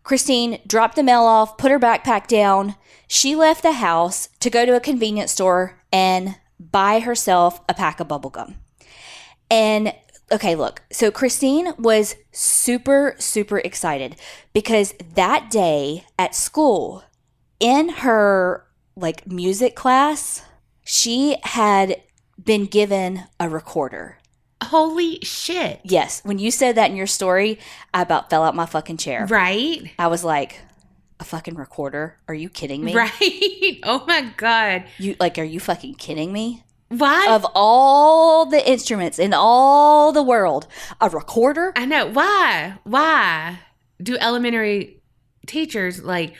Christine dropped the mail off, put her backpack down. She left the house to go to a convenience store and buy herself a pack of bubblegum. And okay, look, so Christine was super, super excited because that day at school, in her like music class, she had been given a recorder. Holy shit. Yes. When you said that in your story, I about fell out my fucking chair. Right? I was like, a fucking recorder? Are you kidding me? Right? Oh my God. Are you fucking kidding me? Why? Of all the instruments in all the world, a recorder? I know. Why? Why do elementary teachers like,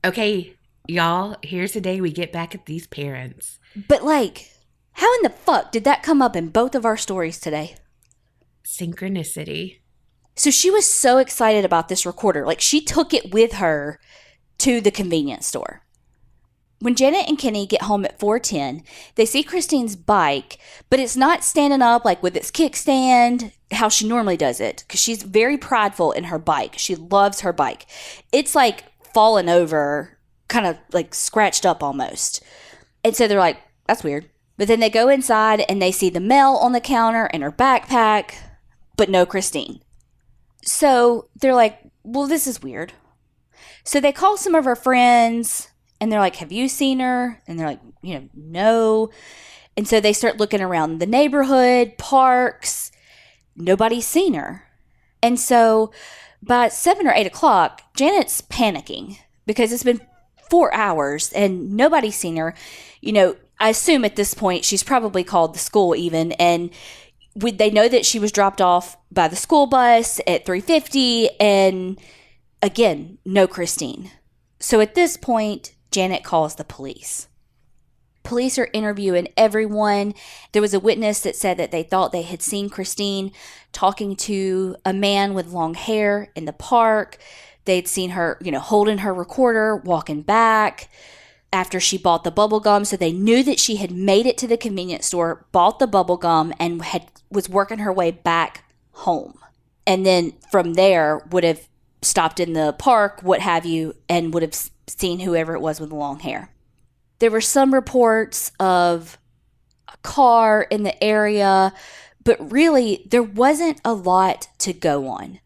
okay, y'all, here's the day we get back at these parents? But like, how in the fuck did that come up in both of our stories today? Synchronicity. So she was so excited about this recorder. Like, she took it with her to the convenience store. When Janet and Kenny get home at 4:10, they see Christine's bike, but it's not standing up like with its kickstand, how she normally does it, because she's very prideful in her bike. She loves her bike. It's like fallen over, kind of like scratched up almost. And so they're like, that's weird. But then they go inside and they see the mail on the counter and her backpack, but no Christine. So they're like, well, this is weird. So they call some of her friends and they're like, have you seen her? And they're like, no. And so they start looking around the neighborhood, parks. Nobody's seen her. And so by 7 or 8 o'clock, Janet's panicking because it's been 4 hours and nobody's seen her. I assume at this point she's probably called the school even, and they know that she was dropped off by the school bus at 3:50, and again, no Christine. So at this point, Janet calls the police. Police are interviewing everyone. There was a witness that said that they thought they had seen Christine talking to a man with long hair in the park. They'd seen her, holding her recorder, walking back after she bought the bubble gum. So they knew that she had made it to the convenience store, bought the bubble gum, and was working her way back home. And then from there would have stopped in the park, what have you, and would have seen whoever it was with the long hair. There were some reports of a car in the area, but really there wasn't a lot to go on.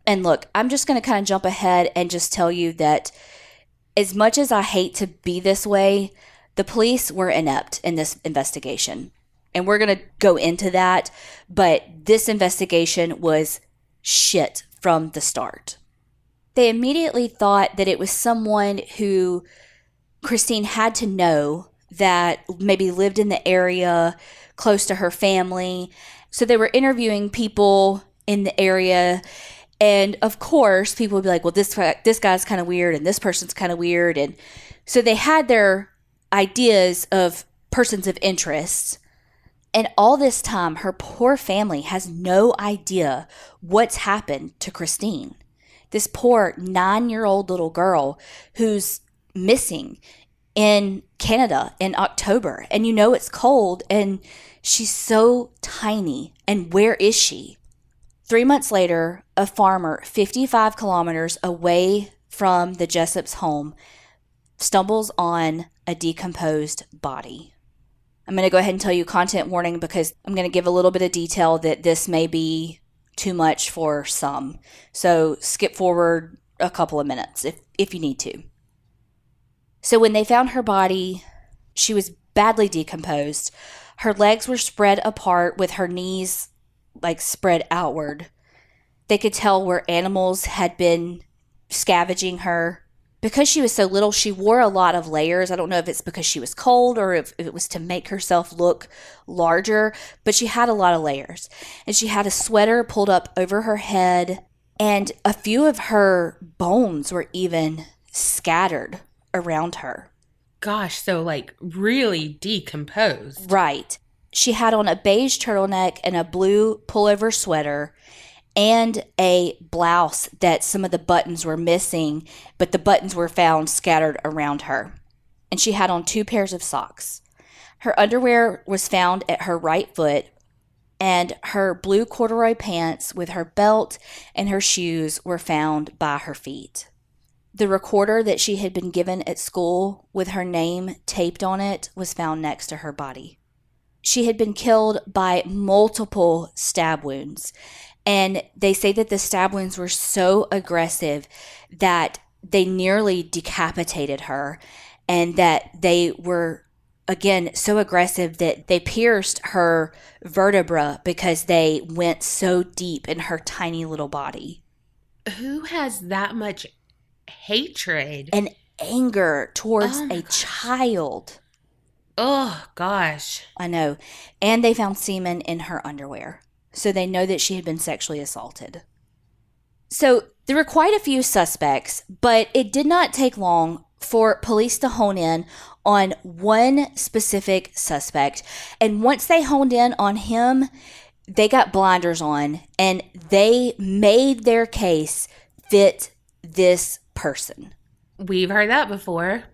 And look, I'm just going to kind of jump ahead and just tell you that as much as I hate to be this way, the police were inept in this investigation. And we're going to go into that, but this investigation was shit from the start. They immediately thought that it was someone who Christine had to know that maybe lived in the area close to her family. So they were interviewing people in the area. And of course, people would be like, well, this guy's kind of weird and this person's kind of weird. And so they had their ideas of persons of interest. And all this time, her poor family has no idea what's happened to Christine. This poor 9-year-old little girl who's missing in Canada in October. And it's cold and she's so tiny. And where is she? 3 months later, a farmer 55 kilometers away from the Jessop's home stumbles on a decomposed body. I'm going to go ahead and tell you content warning because I'm going to give a little bit of detail that this may be too much for some. So skip forward a couple of minutes if you need to. So when they found her body, she was badly decomposed. Her legs were spread apart with her knees spread outward. They could tell where animals had been scavenging her. Because she was so little, she wore a lot of layers. I don't know if it's because she was cold or if it was to make herself look larger, but she had a lot of layers. And she had a sweater pulled up over her head, and a few of her bones were even scattered around her. Gosh, so really decomposed. Right. She had on a beige turtleneck and a blue pullover sweater and a blouse that some of the buttons were missing, but the buttons were found scattered around her. And she had on 2 pairs of socks. Her underwear was found at her right foot. and her blue corduroy pants with her belt and her shoes were found by her feet. The recorder that she had been given at school with her name taped on it was found next to her body. She had been killed by multiple stab wounds, and they say that the stab wounds were so aggressive that they nearly decapitated her, and that they were, again, so aggressive that they pierced her vertebra because they went so deep in her tiny little body. Who has that much hatred And anger towards a child? Oh, gosh. I know. And they found semen in her underwear. So they know that she had been sexually assaulted. So there were quite a few suspects, but it did not take long for police to hone in on one specific suspect. And once they honed in on him, they got blinders on and they made their case fit this person. We've heard that before.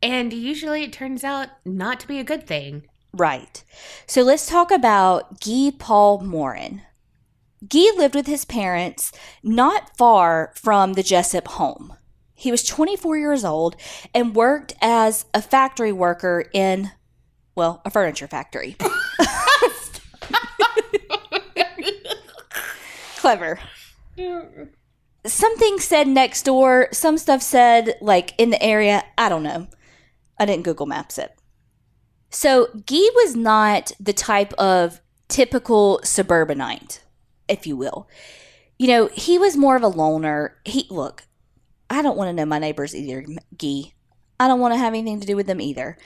And usually it turns out not to be a good thing. Right. So let's talk about Guy Paul Morin. Guy lived with his parents not far from the Jessop home. He was 24 years old and worked as a factory worker in, well, a furniture factory. Clever. Something said next door. Some stuff said, like, in the area. I don't know. I didn't Google Maps it. So Guy was not the type of typical suburbanite, if you will. You know, he was more of a loner. Look, I don't want to know my neighbors either, Guy. I don't want to have anything to do with them either.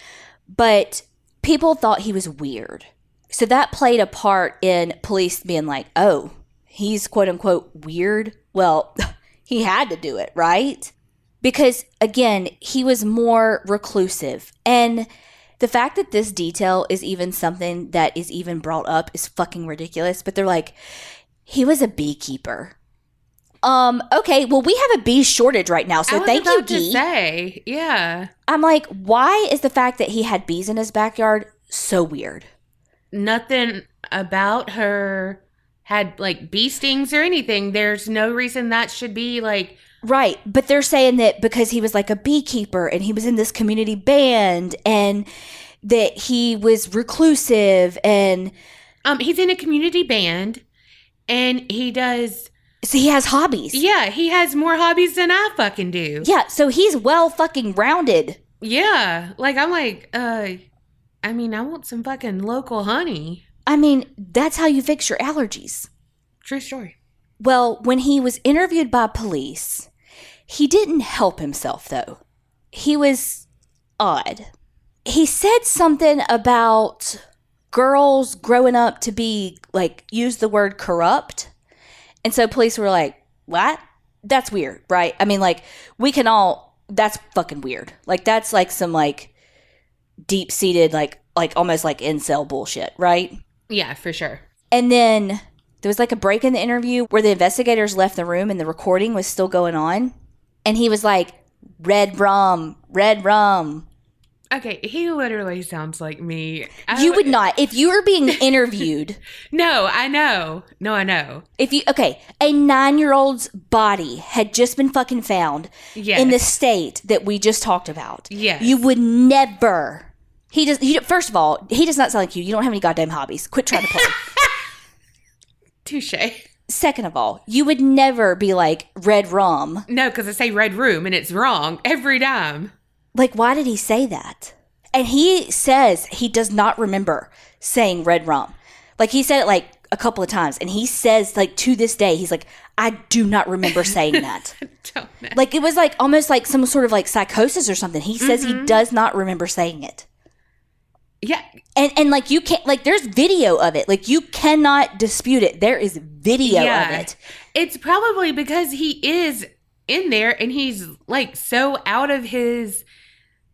But people thought he was weird. So that played a part in police being like, oh, he's quote unquote weird. Well, he had to do it, right? Because, again, he was more reclusive. And the fact that this detail is even something that is even brought up is fucking ridiculous. But they're like, he was a beekeeper. Okay, well, we have a bee shortage right now, so thank you, Guy. Say, yeah. I'm like, why is the fact that he had bees in his backyard so weird? Nothing about her had, like, bee stings or anything. There's no reason that should be, like... Right, but they're saying that because he was like a beekeeper and he was in this community band and that he was reclusive and... He's in a community band and he does... So he has hobbies. Yeah, he has more hobbies than I fucking do. Yeah, so he's well fucking rounded. Yeah, like, I'm like, I want some fucking local honey. I mean, that's how you fix your allergies. True story. Well, when he was interviewed by police, he didn't help himself, though. He was odd. He said something about girls growing up to be, like, use the word corrupt. And so police were like, what? That's weird, right? I mean, like, we can all, that's fucking weird. Like, that's like some, like, deep-seated, like almost like incel bullshit, right? Yeah, for sure. And then there was like a break in the interview where the investigators left the room and the recording was still going on. And he was like, red rum, red rum. Okay, he literally sounds like me. You would not. If you were being interviewed. No, I know. No, I know. A 9-year-old's body had just been fucking found in the state that we just talked about. Yes. You would never. First of all, he does not sound like you. You don't have any goddamn hobbies. Quit trying to play. Touche. Second of all, you would never be like red rum. No, because I say red room and it's wrong every time. Like, why did he say that? And he says he does not remember saying red rum. Like, he said it like a couple of times. And he says, like, to this day, he's like, I do not remember saying that. Don't know. Like, it was like almost like some sort of like psychosis or something. He says he does not remember saying it. Yeah. And like, you can't, like, there's video of it. Like, you cannot dispute it. There is video of it. It's probably because he is in there and he's, like, so out of his,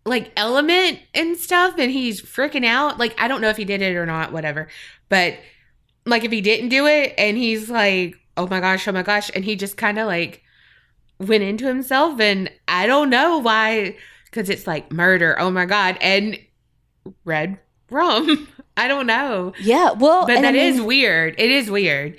like, element and stuff, and he's freaking out. Like, I don't know if he did it or not, whatever. But, like, if he didn't do it and he's like, oh my gosh, and he just kind of, like, went into himself, and I don't know why, because it's like murder, oh my God, and red rum. I don't know. Yeah, well, but that is weird. It is weird.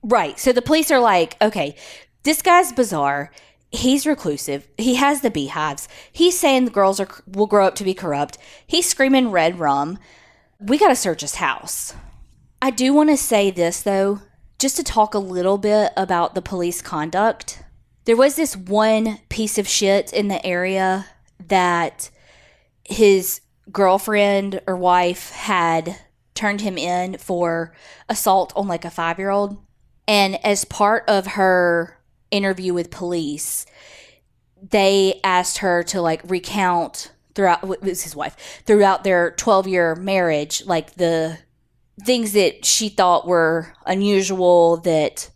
Right. So the police are like, okay, this guy's bizarre. He's reclusive. He has the beehives. He's saying the girls will grow up to be corrupt. He's screaming red rum. We got to search his house. I do want to say this, though, just to talk a little bit about the police conduct. There was this one piece of shit in the area that his girlfriend or wife had turned him in for assault on like a 5-year-old. And as part of her interview with police, they asked her to like recount throughout, it was his wife, throughout their 12-year marriage, like the things that she thought were unusual that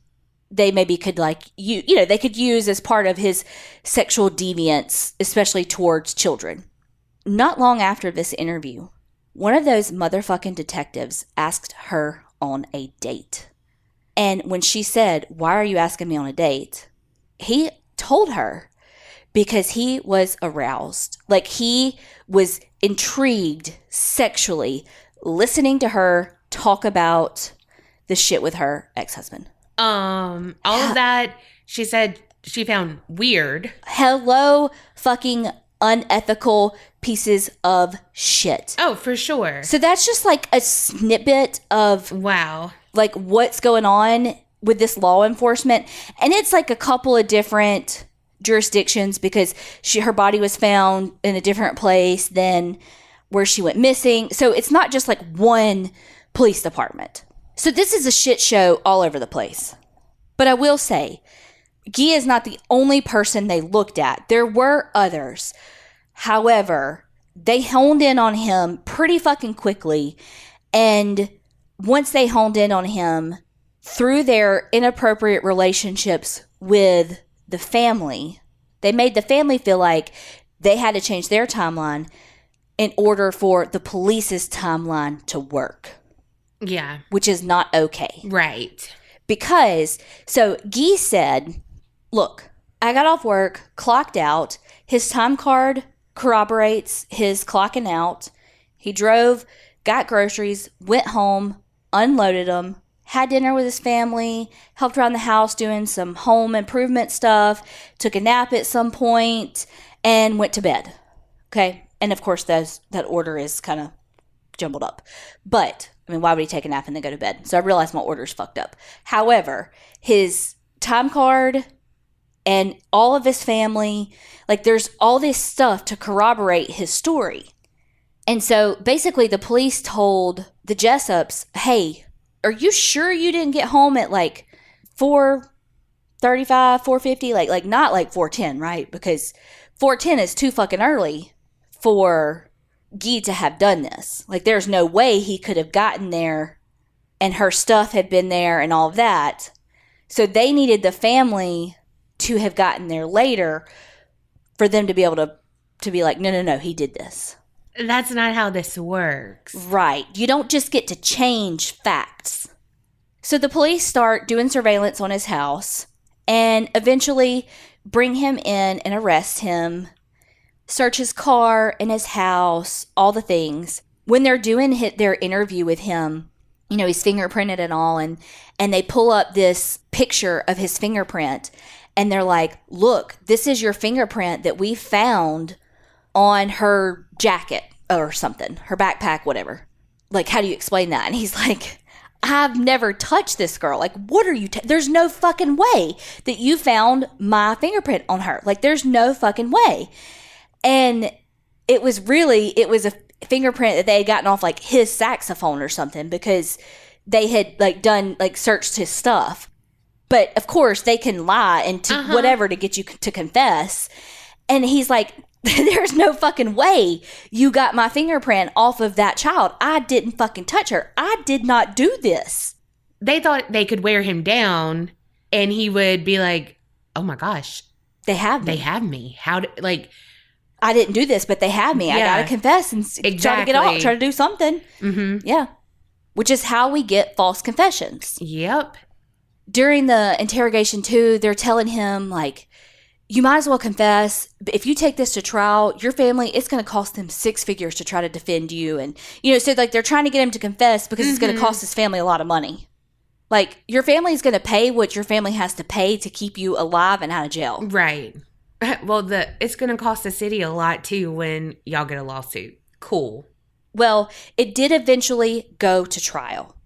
they maybe could like, they could use as part of his sexual deviance, especially towards children. Not long after this interview, one of those motherfucking detectives asked her on a date. And when she said, "Why are you asking me on a date?" he told her because he was aroused. Like he was intrigued sexually listening to her talk about the shit with her ex-husband. All of that, she said she found weird. Hello, fucking unethical pieces of shit. Oh, for sure. So that's just like a snippet of wow, like what's going on with this law enforcement. And it's like a couple of different jurisdictions because her body was found in a different place than where she went missing. So it's not just like one police department. So this is a shit show all over the place. But I will say, Guy is not the only person they looked at. There were others. However, they honed in on him pretty fucking quickly. And once they honed in on him through their inappropriate relationships with the family, they made the family feel like they had to change their timeline in order for the police's timeline to work. Yeah. Which is not okay. Right. Because, so Guy said, look, I got off work, clocked out. His time card corroborates his clocking out. He drove, got groceries, went home, unloaded them, had dinner with his family, helped around the house doing some home improvement stuff, took a nap at some point, and went to bed. Okay? And of course, that order is kind of jumbled up. But, I mean, why would he take a nap and then go to bed? So I realized my order's fucked up. However, his time card and all of his family, like there's all this stuff to corroborate his story. And so basically the police told the Jessops, hey, are you sure you didn't get home at like 4:35, 4:50? Like not like 4:10, right? Because 4:10 is too fucking early for Guy to have done this. Like there's no way he could have gotten there and her stuff had been there and all of that. So they needed the family to have gotten there later for them to be able to be like, no, he did this. That's not how this works. Right. You don't just get to change facts. So the police start doing surveillance on his house and eventually bring him in and arrest him, search his car and his house, all the things. When they're doing their interview with him, he's fingerprinted and all, and they pull up this picture of his fingerprint and they're like, look, this is your fingerprint that we found on her jacket or something, her backpack, whatever. Like, how do you explain that? And he's like, I've never touched this girl. Like, what are you, there's no fucking way that you found my fingerprint on her. Like, there's no fucking way. And it was a fingerprint that they had gotten off like his saxophone or something because they had like done like searched his stuff. But of course they can lie and to whatever to get you to confess. And he's like, there's no fucking way you got my fingerprint off of that child. I didn't fucking touch her. I did not do this. They thought they could wear him down and he would be like, oh my gosh. They have me. They have me. I didn't do this, but they have me. Yeah. I got to confess and try to get off, try to do something. Mm-hmm. Yeah. Which is how we get false confessions. Yep. During the interrogation too, they're telling him like, you might as well confess. If you take this to trial, your family, it's going to cost them 6 figures to try to defend you. And, so like they're trying to get him to confess because it's going to cost his family a lot of money. Like, your family is going to pay what your family has to pay to keep you alive and out of jail. Right. Well, it's going to cost the city a lot, too, when y'all get a lawsuit. Cool. Well, it did eventually go to trial.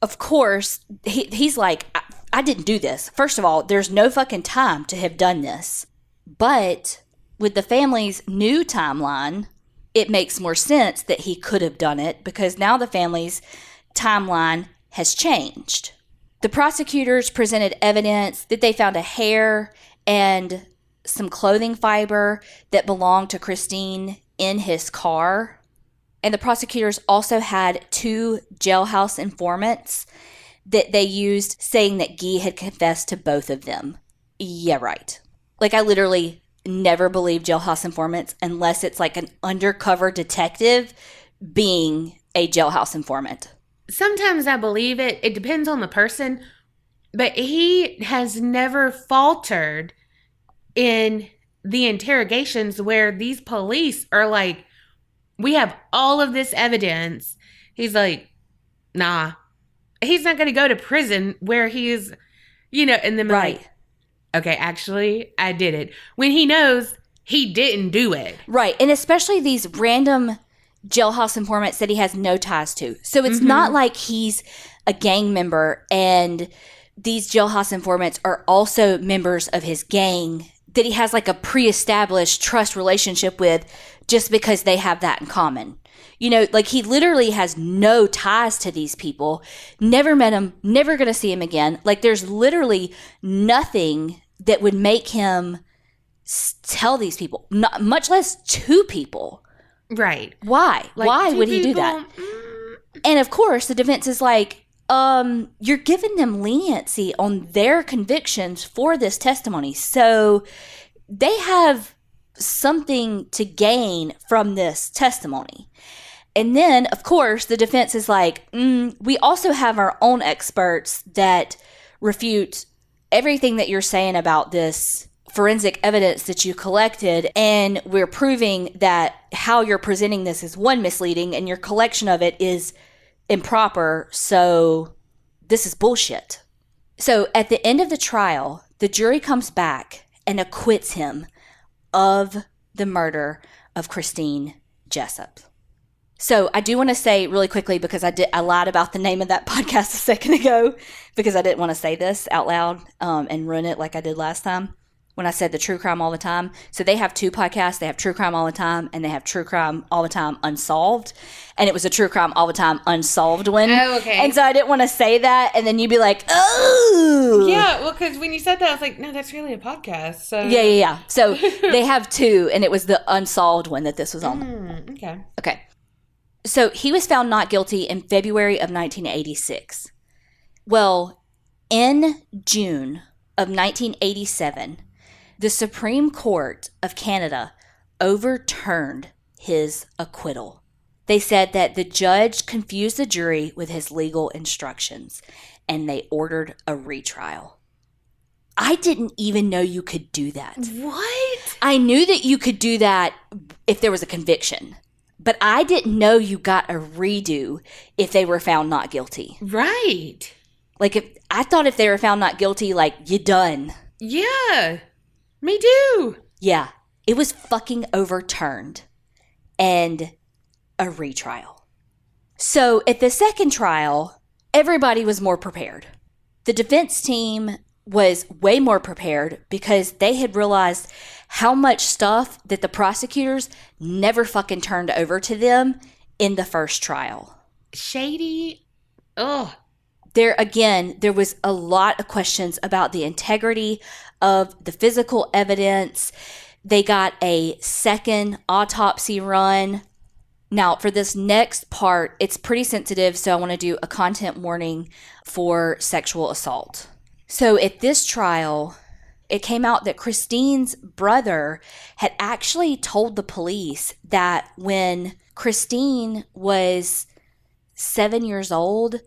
Of course, he's like, I didn't do this. First of all, there's no fucking time to have done this. But with the family's new timeline, it makes more sense that he could have done it because now the family's timeline has changed. The prosecutors presented evidence that they found a hair and some clothing fiber that belonged to Christine in his car. And the prosecutors also had 2 jailhouse informants that they used saying that Guy had confessed to both of them. Yeah, right. Like, I literally never believe jailhouse informants unless it's like an undercover detective being a jailhouse informant. Sometimes I believe it. It depends on the person. But he has never faltered in the interrogations where these police are like, we have all of this evidence. He's like, nah. He's not going to go to prison where he's, and then right. Like, okay, actually, I did it. When he knows he didn't do it. Right. And especially these random jailhouse informants that he has no ties to. So it's not like he's a gang member and these jailhouse informants are also members of his gang that he has like a pre-established trust relationship with just because they have that in common. Like he literally has no ties to these people, never met him, never going to see him again. Like there's literally nothing that would make him tell these people, not, much less 2 people. Right. Why? Like Why would he do that? And of course, the defense is like, you're giving them leniency on their convictions for this testimony. So they have something to gain from this testimony. And then, of course, the defense is like, we also have our own experts that refute everything that you're saying about this forensic evidence that you collected, and we're proving that how you're presenting this is, 1, misleading, and your collection of it is improper, so this is bullshit. So at the end of the trial, the jury comes back and acquits him of the murder of Christine Jessop. So I do want to say really quickly, because I lied about the name of that podcast a second ago because I didn't want to say this out loud and ruin it like I did last time when I said the True Crime All the Time. So they have 2 podcasts. They have True Crime All the Time and they have True Crime All the Time Unsolved. And it was a True Crime All the Time Unsolved one. Oh, okay. And so I didn't want to say that. And then you'd be like, oh. Yeah, well, because when you said that, I was like, no, that's really a podcast. So Yeah. So they have 2, and it was the Unsolved one that this was on. Okay. So he was found not guilty in February of 1986. Well, in June of 1987, the Supreme Court of Canada overturned his acquittal. They said that the judge confused the jury with his legal instructions, and they ordered a retrial. I didn't even know you could do that. What? I knew that you could do that if there was a conviction. But I didn't know you got a redo if they were found not guilty. Right. Like, I thought if they were found not guilty, like, you done. Yeah. Me too. Yeah. It was fucking overturned. And a retrial. So, at the second trial, everybody was more prepared. The defense team was way more prepared because they had realized how much stuff that the prosecutors never fucking turned over to them in the first trial. Shady. Ugh. There was a lot of questions about the integrity of the physical evidence. They got a second autopsy run. Now, for this next part, it's pretty sensitive, so I want to do a content warning for sexual assault. So at this trial, it came out that Christine's brother had actually told the police that when Christine was 7 years old,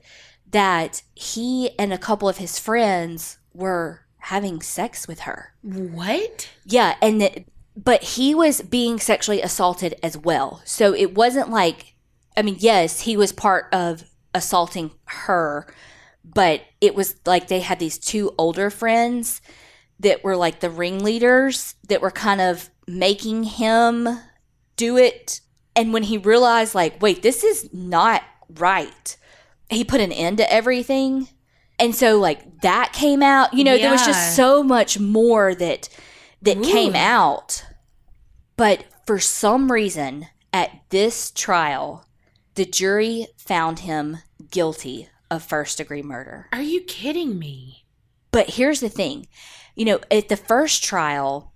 that he and a couple of his friends were having sex with her. What? Yeah, but he was being sexually assaulted as well. So it wasn't like, I mean, yes, he was part of assaulting her, but it was like they had these two older friends that were like the ringleaders that were kind of making him do it. And when he realized, like, wait, this is not right, he put an end to everything. And so, like, that came out. You know, there was just so much more that came out. But for some reason, at this trial, the jury found him guilty of first-degree murder. Are you kidding me? But here's the thing. You know, at the first trial,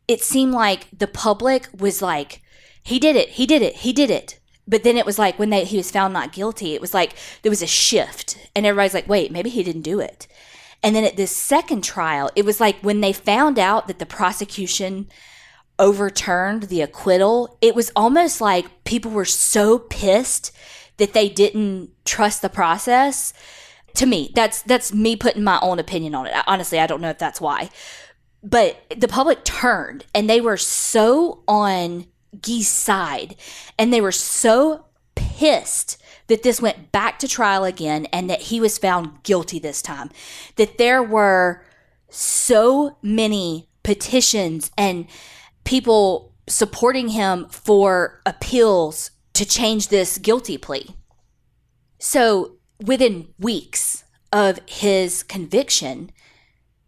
it seemed like the public was like, he did it, he did it, he did it. But then it was like when he was found not guilty, it was like there was a shift. And everybody's like, wait, maybe he didn't do it. And then at this second trial, it was like when they found out that the prosecution overturned the acquittal, it was almost like people were so pissed that they didn't trust the process. To me, that's me putting my own opinion on it. Honestly, I don't know if that's why. But the public turned, and they were so on Guy's side, and they were so pissed that this went back to trial again and that he was found guilty this time, that there were so many petitions and people supporting him for appeals to change this guilty plea. So within weeks of his conviction,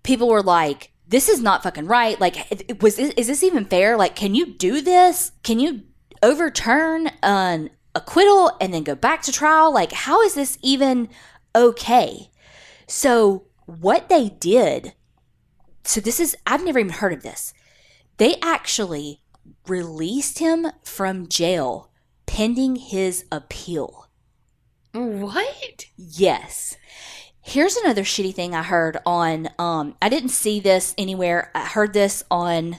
people were like, this is not fucking right. Like, is this even fair? Like, can you do this? Can you overturn an acquittal and then go back to trial? Like, how is this even okay? So what they did, I've never even heard of this. They actually released him from jail pending his appeal. What? Yes. Here's another shitty thing I heard on, I didn't see this anywhere. I heard this on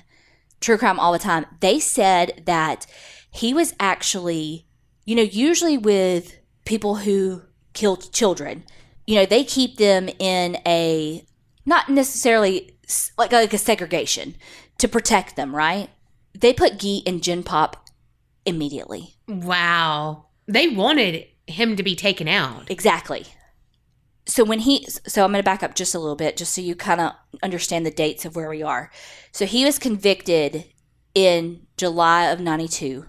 True Crime All the Time. They said that he was actually, you know, usually with people who kill children, you know, they keep them in a, not necessarily like a segregation to protect them, right? They put Guy in Gen Pop immediately. Wow. They wanted him to be taken out. Exactly. So I'm going to back up just a little bit, just so you kind of understand the dates of where we are. So he was convicted in July of 92,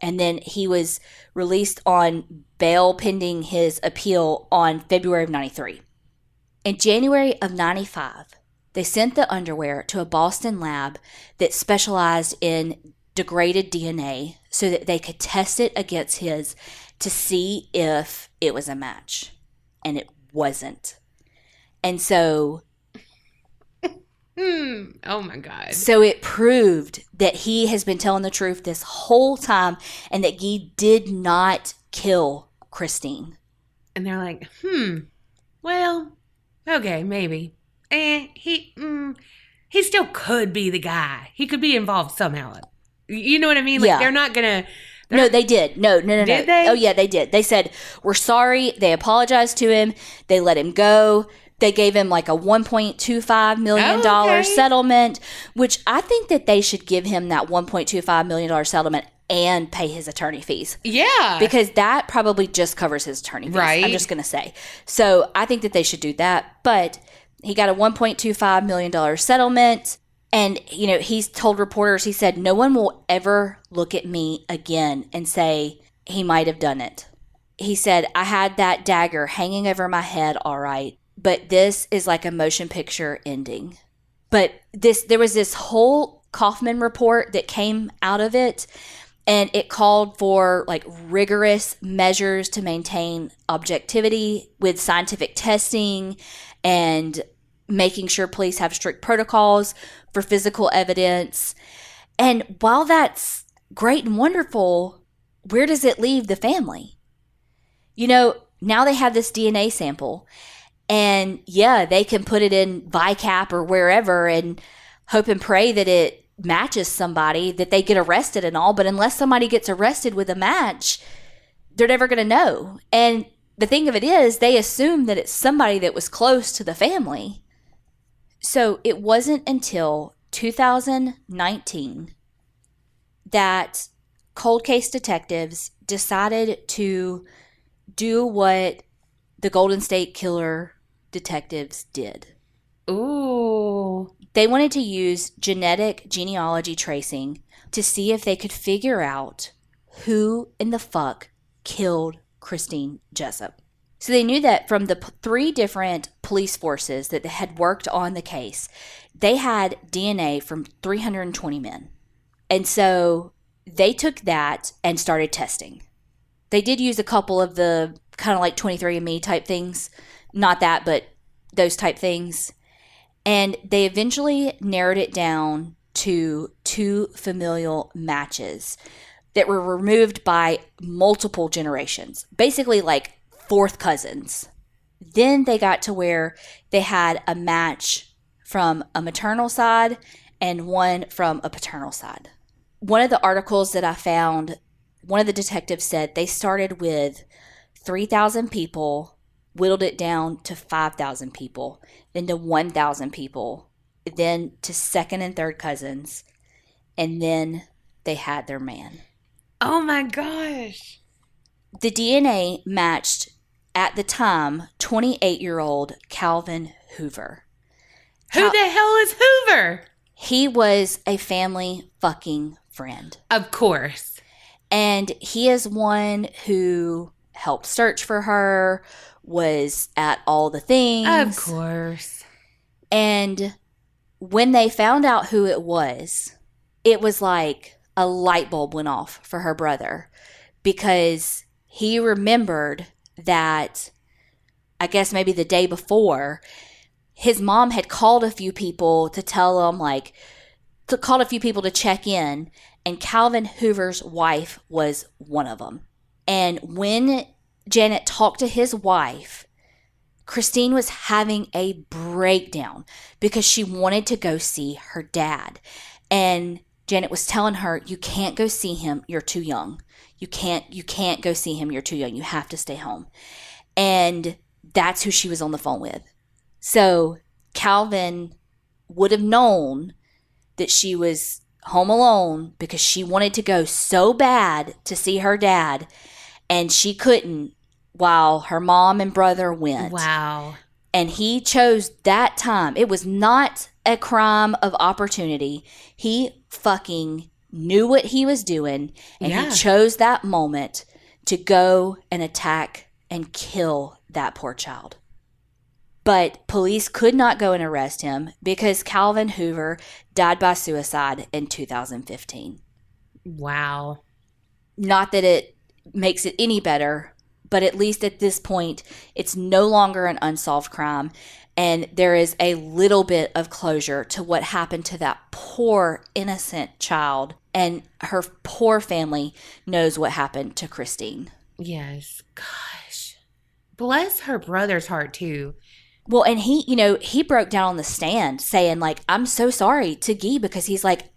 and then he was released on bail pending his appeal on February of 93. In January of 95, they sent the underwear to a Boston lab that specialized in degraded DNA so that they could test it against his to see if it was a match. And it wasn't. And so oh my God. So it proved that he has been telling the truth this whole time and that Guy did not kill Christine. And they're like, well, okay, maybe. He still could be the guy. He could be involved somehow. You know what I mean? Like, they're not going to... No, they did. No. Did they? Oh, yeah, they did. They said, we're sorry. They apologized to him. They let him go. They gave him like a $1.25 million settlement, which I think that they should give him that $1.25 million settlement and pay his attorney fees. Yeah. Because that probably just covers his attorney fees. Right. I'm just going to say. So I think that they should do that. But he got a $1.25 million settlement. And, you know, he's told reporters, he said, no one will ever look at me again and say he might have done it. He said, I had that dagger hanging over my head, all right, but this is like a motion picture ending. But there was this whole Kaufman report that came out of it, and it called for like rigorous measures to maintain objectivity with scientific testing and making sure police have strict protocols for physical evidence. And while that's great and wonderful, where does it leave the family? You know, now they have this DNA sample, and yeah, they can put it in VICAP or wherever and hope and pray that it matches somebody, that they get arrested and all. But unless somebody gets arrested with a match, they're never going to know. And the thing of it is, they assume that it's somebody that was close to the family. So it wasn't until 2019 that cold case detectives decided to do what the Golden State Killer detectives did. Ooh. They wanted to use genetic genealogy tracing to see if they could figure out who in the fuck killed Christine Jessop. So they knew that from the 3 different police forces that had worked on the case, they had DNA from 320 men. And so they took that and started testing. They did use a couple of the kind of like 23andMe type things. Not that, but those type things. And they eventually narrowed it down to 2 familial matches that were removed by multiple generations. Basically like 4th cousins. Then they got to where they had a match from a maternal side and one from a paternal side. One of the articles that I found, one of the detectives said they started with 3,000 people, whittled it down to 5,000 people, then to 1,000 people, then to 2nd and 3rd cousins, and then they had their man. Oh my gosh. The DNA matched, at the time, 28-year-old Calvin Hoover. Who the hell is Hoover? He was a family fucking friend. Of course. And he is one who helped search for her, was at all the things. Of course. And when they found out who it was like a light bulb went off for her brother, because he remembered that, I guess maybe the day before, his mom had called a few people to tell them, called a few people to check in, and Calvin Hoover's wife was one of them. And when Janet talked to his wife, Christine was having a breakdown because she wanted to go see her dad. And Janet was telling her, you can't go see him, you're too young. You can't go see him, you're too young. You have to stay home. And that's who she was on the phone with. So Calvin would have known that she was home alone because she wanted to go so bad to see her dad, and she couldn't while her mom and brother went. Wow. And he chose that time. It was not a crime of opportunity. He fucking knew what he was doing, and he chose that moment to go and attack and kill that poor child. But police could not go and arrest him because Calvin Hoover died by suicide in 2015. Wow. Not that it makes it any better, but at least at this point, it's no longer an unsolved crime. And there is a little bit of closure to what happened to that poor, innocent child. And her poor family knows what happened to Christine. Yes. Gosh. Bless her brother's heart, too. Well, and he broke down on the stand saying, I'm so sorry to Guy, because he's like,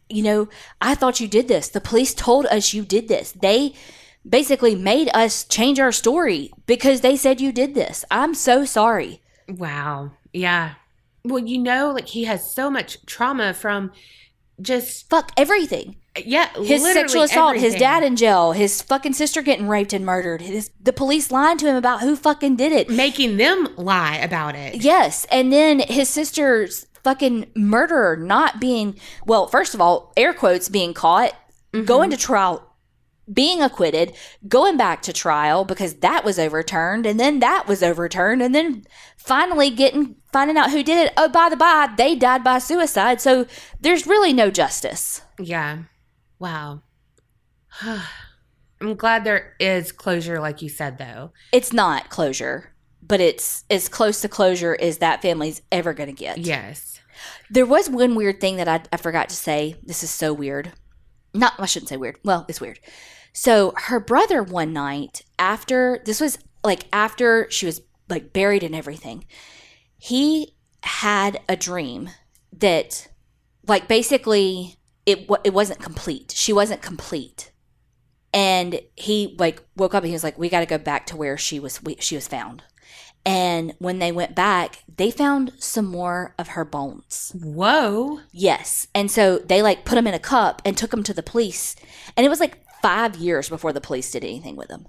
I thought you did this. The police told us you did this. They basically made us change our story because they said you did this. I'm so sorry. Wow. Yeah. Well, he has so much trauma from just... Fuck everything. Yeah, his sexual assault, everything. His dad in jail, his fucking sister getting raped and murdered, the police lying to him about who fucking did it. Making them lie about it. Yes, and then his sister's fucking murderer not being, well, first of all, air quotes, being caught, going to trial, being acquitted, going back to trial because that was overturned, and then that was overturned, and then finally finding out who did it. Oh, by the by, they died by suicide, so there's really no justice. Yeah. Wow. I'm glad there is closure, like you said, though. It's not closure, but it's as close to closure as that family's ever going to get. Yes. There was one weird thing that I forgot to say. This is so weird. I shouldn't say weird. Well, it's weird. So her brother one night after she was buried and everything, he had a dream that basically it wasn't complete. She wasn't complete. And he woke up and he was like, we got to go back to where she was found. And when they went back, they found some more of her bones. Whoa. Yes. And so they like put them in a cup and took them to the police. And it was like 5 years before the police did anything with them.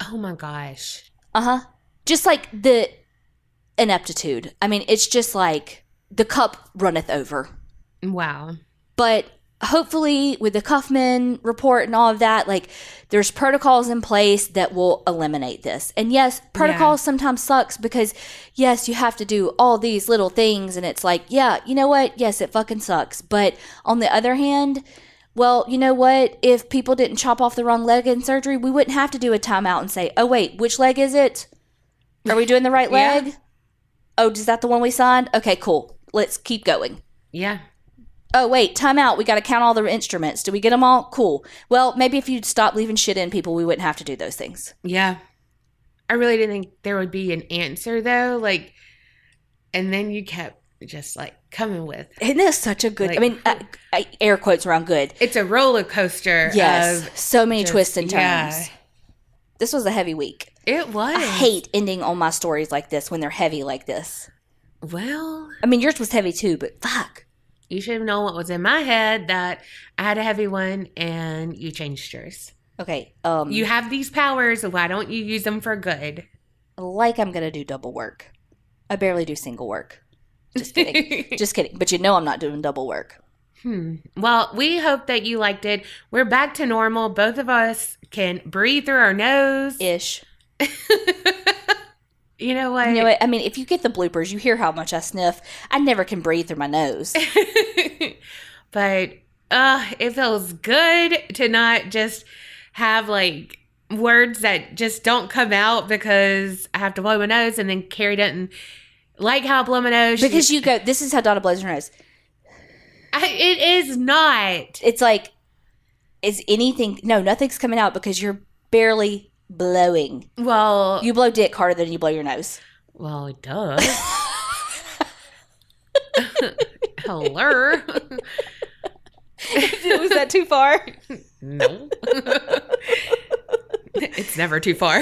Oh my gosh. Just like the ineptitude. I mean, it's just like the cup runneth over. Wow. But hopefully with the Kaufman report and all of that, like there's protocols in place that will eliminate this. And yes, protocols sometimes sucks because yes, you have to do all these little things and it's like, yeah, you know what? Yes, it fucking sucks. But on the other hand, well, you know what? If people didn't chop off the wrong leg in surgery, we wouldn't have to do a timeout and say, oh wait, which leg is it? Are we doing the right leg? Yeah. Oh, is that the one we signed? Okay, cool. Let's keep going. Yeah. Oh, wait, time out. We got to count all the instruments. Did we get them all? Cool. Well, maybe if you'd stop leaving shit in people, we wouldn't have to do those things. Yeah. I really didn't think there would be an answer, though. Like, and then you kept just, like, coming with. Isn't this such a good, like, I mean, air quotes around good. It's a roller coaster. Yes. So many twists and turns. Yeah. This was a heavy week. It was. I hate ending on my stories like this when they're heavy like this. Well. I mean, yours was heavy too, but fuck. You should have known what was in my head, that I had a heavy one and you changed yours. Okay. You have these powers. Why don't you use them for good? Like I'm going to do double work. I barely do single work. Just kidding. Just kidding. But you know I'm not doing double work. Well, we hope that you liked it. We're back to normal. Both of us can breathe through our nose. Ish. You know what? You know what? I mean, if you get the bloopers, you hear how much I sniff. I never can breathe through my nose. But it feels good to not just have like words that just don't come out because I have to blow my nose, and then Kerri doesn't like how I blow my nose. Because you go, this is how Donna blows her nose. It is not. It's like, is anything, no, nothing's coming out because you're barely blowing. Well, you blow dick harder than you blow your nose. Well, duh. Hello. Was that too far? No. It's never too far.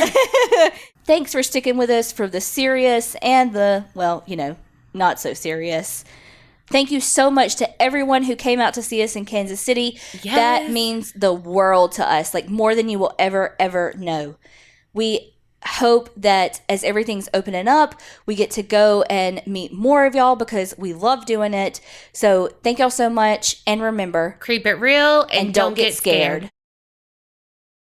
Thanks for sticking with us for the serious and the, well, you know, not so serious. Thank you so much to everyone who came out to see us in Kansas City. Yes. That means the world to us, like more than you will ever know. We hope that as everything's opening up, we get to go and meet more of y'all because we love doing it. So thank y'all so much. And remember, creep it real and don't get scared.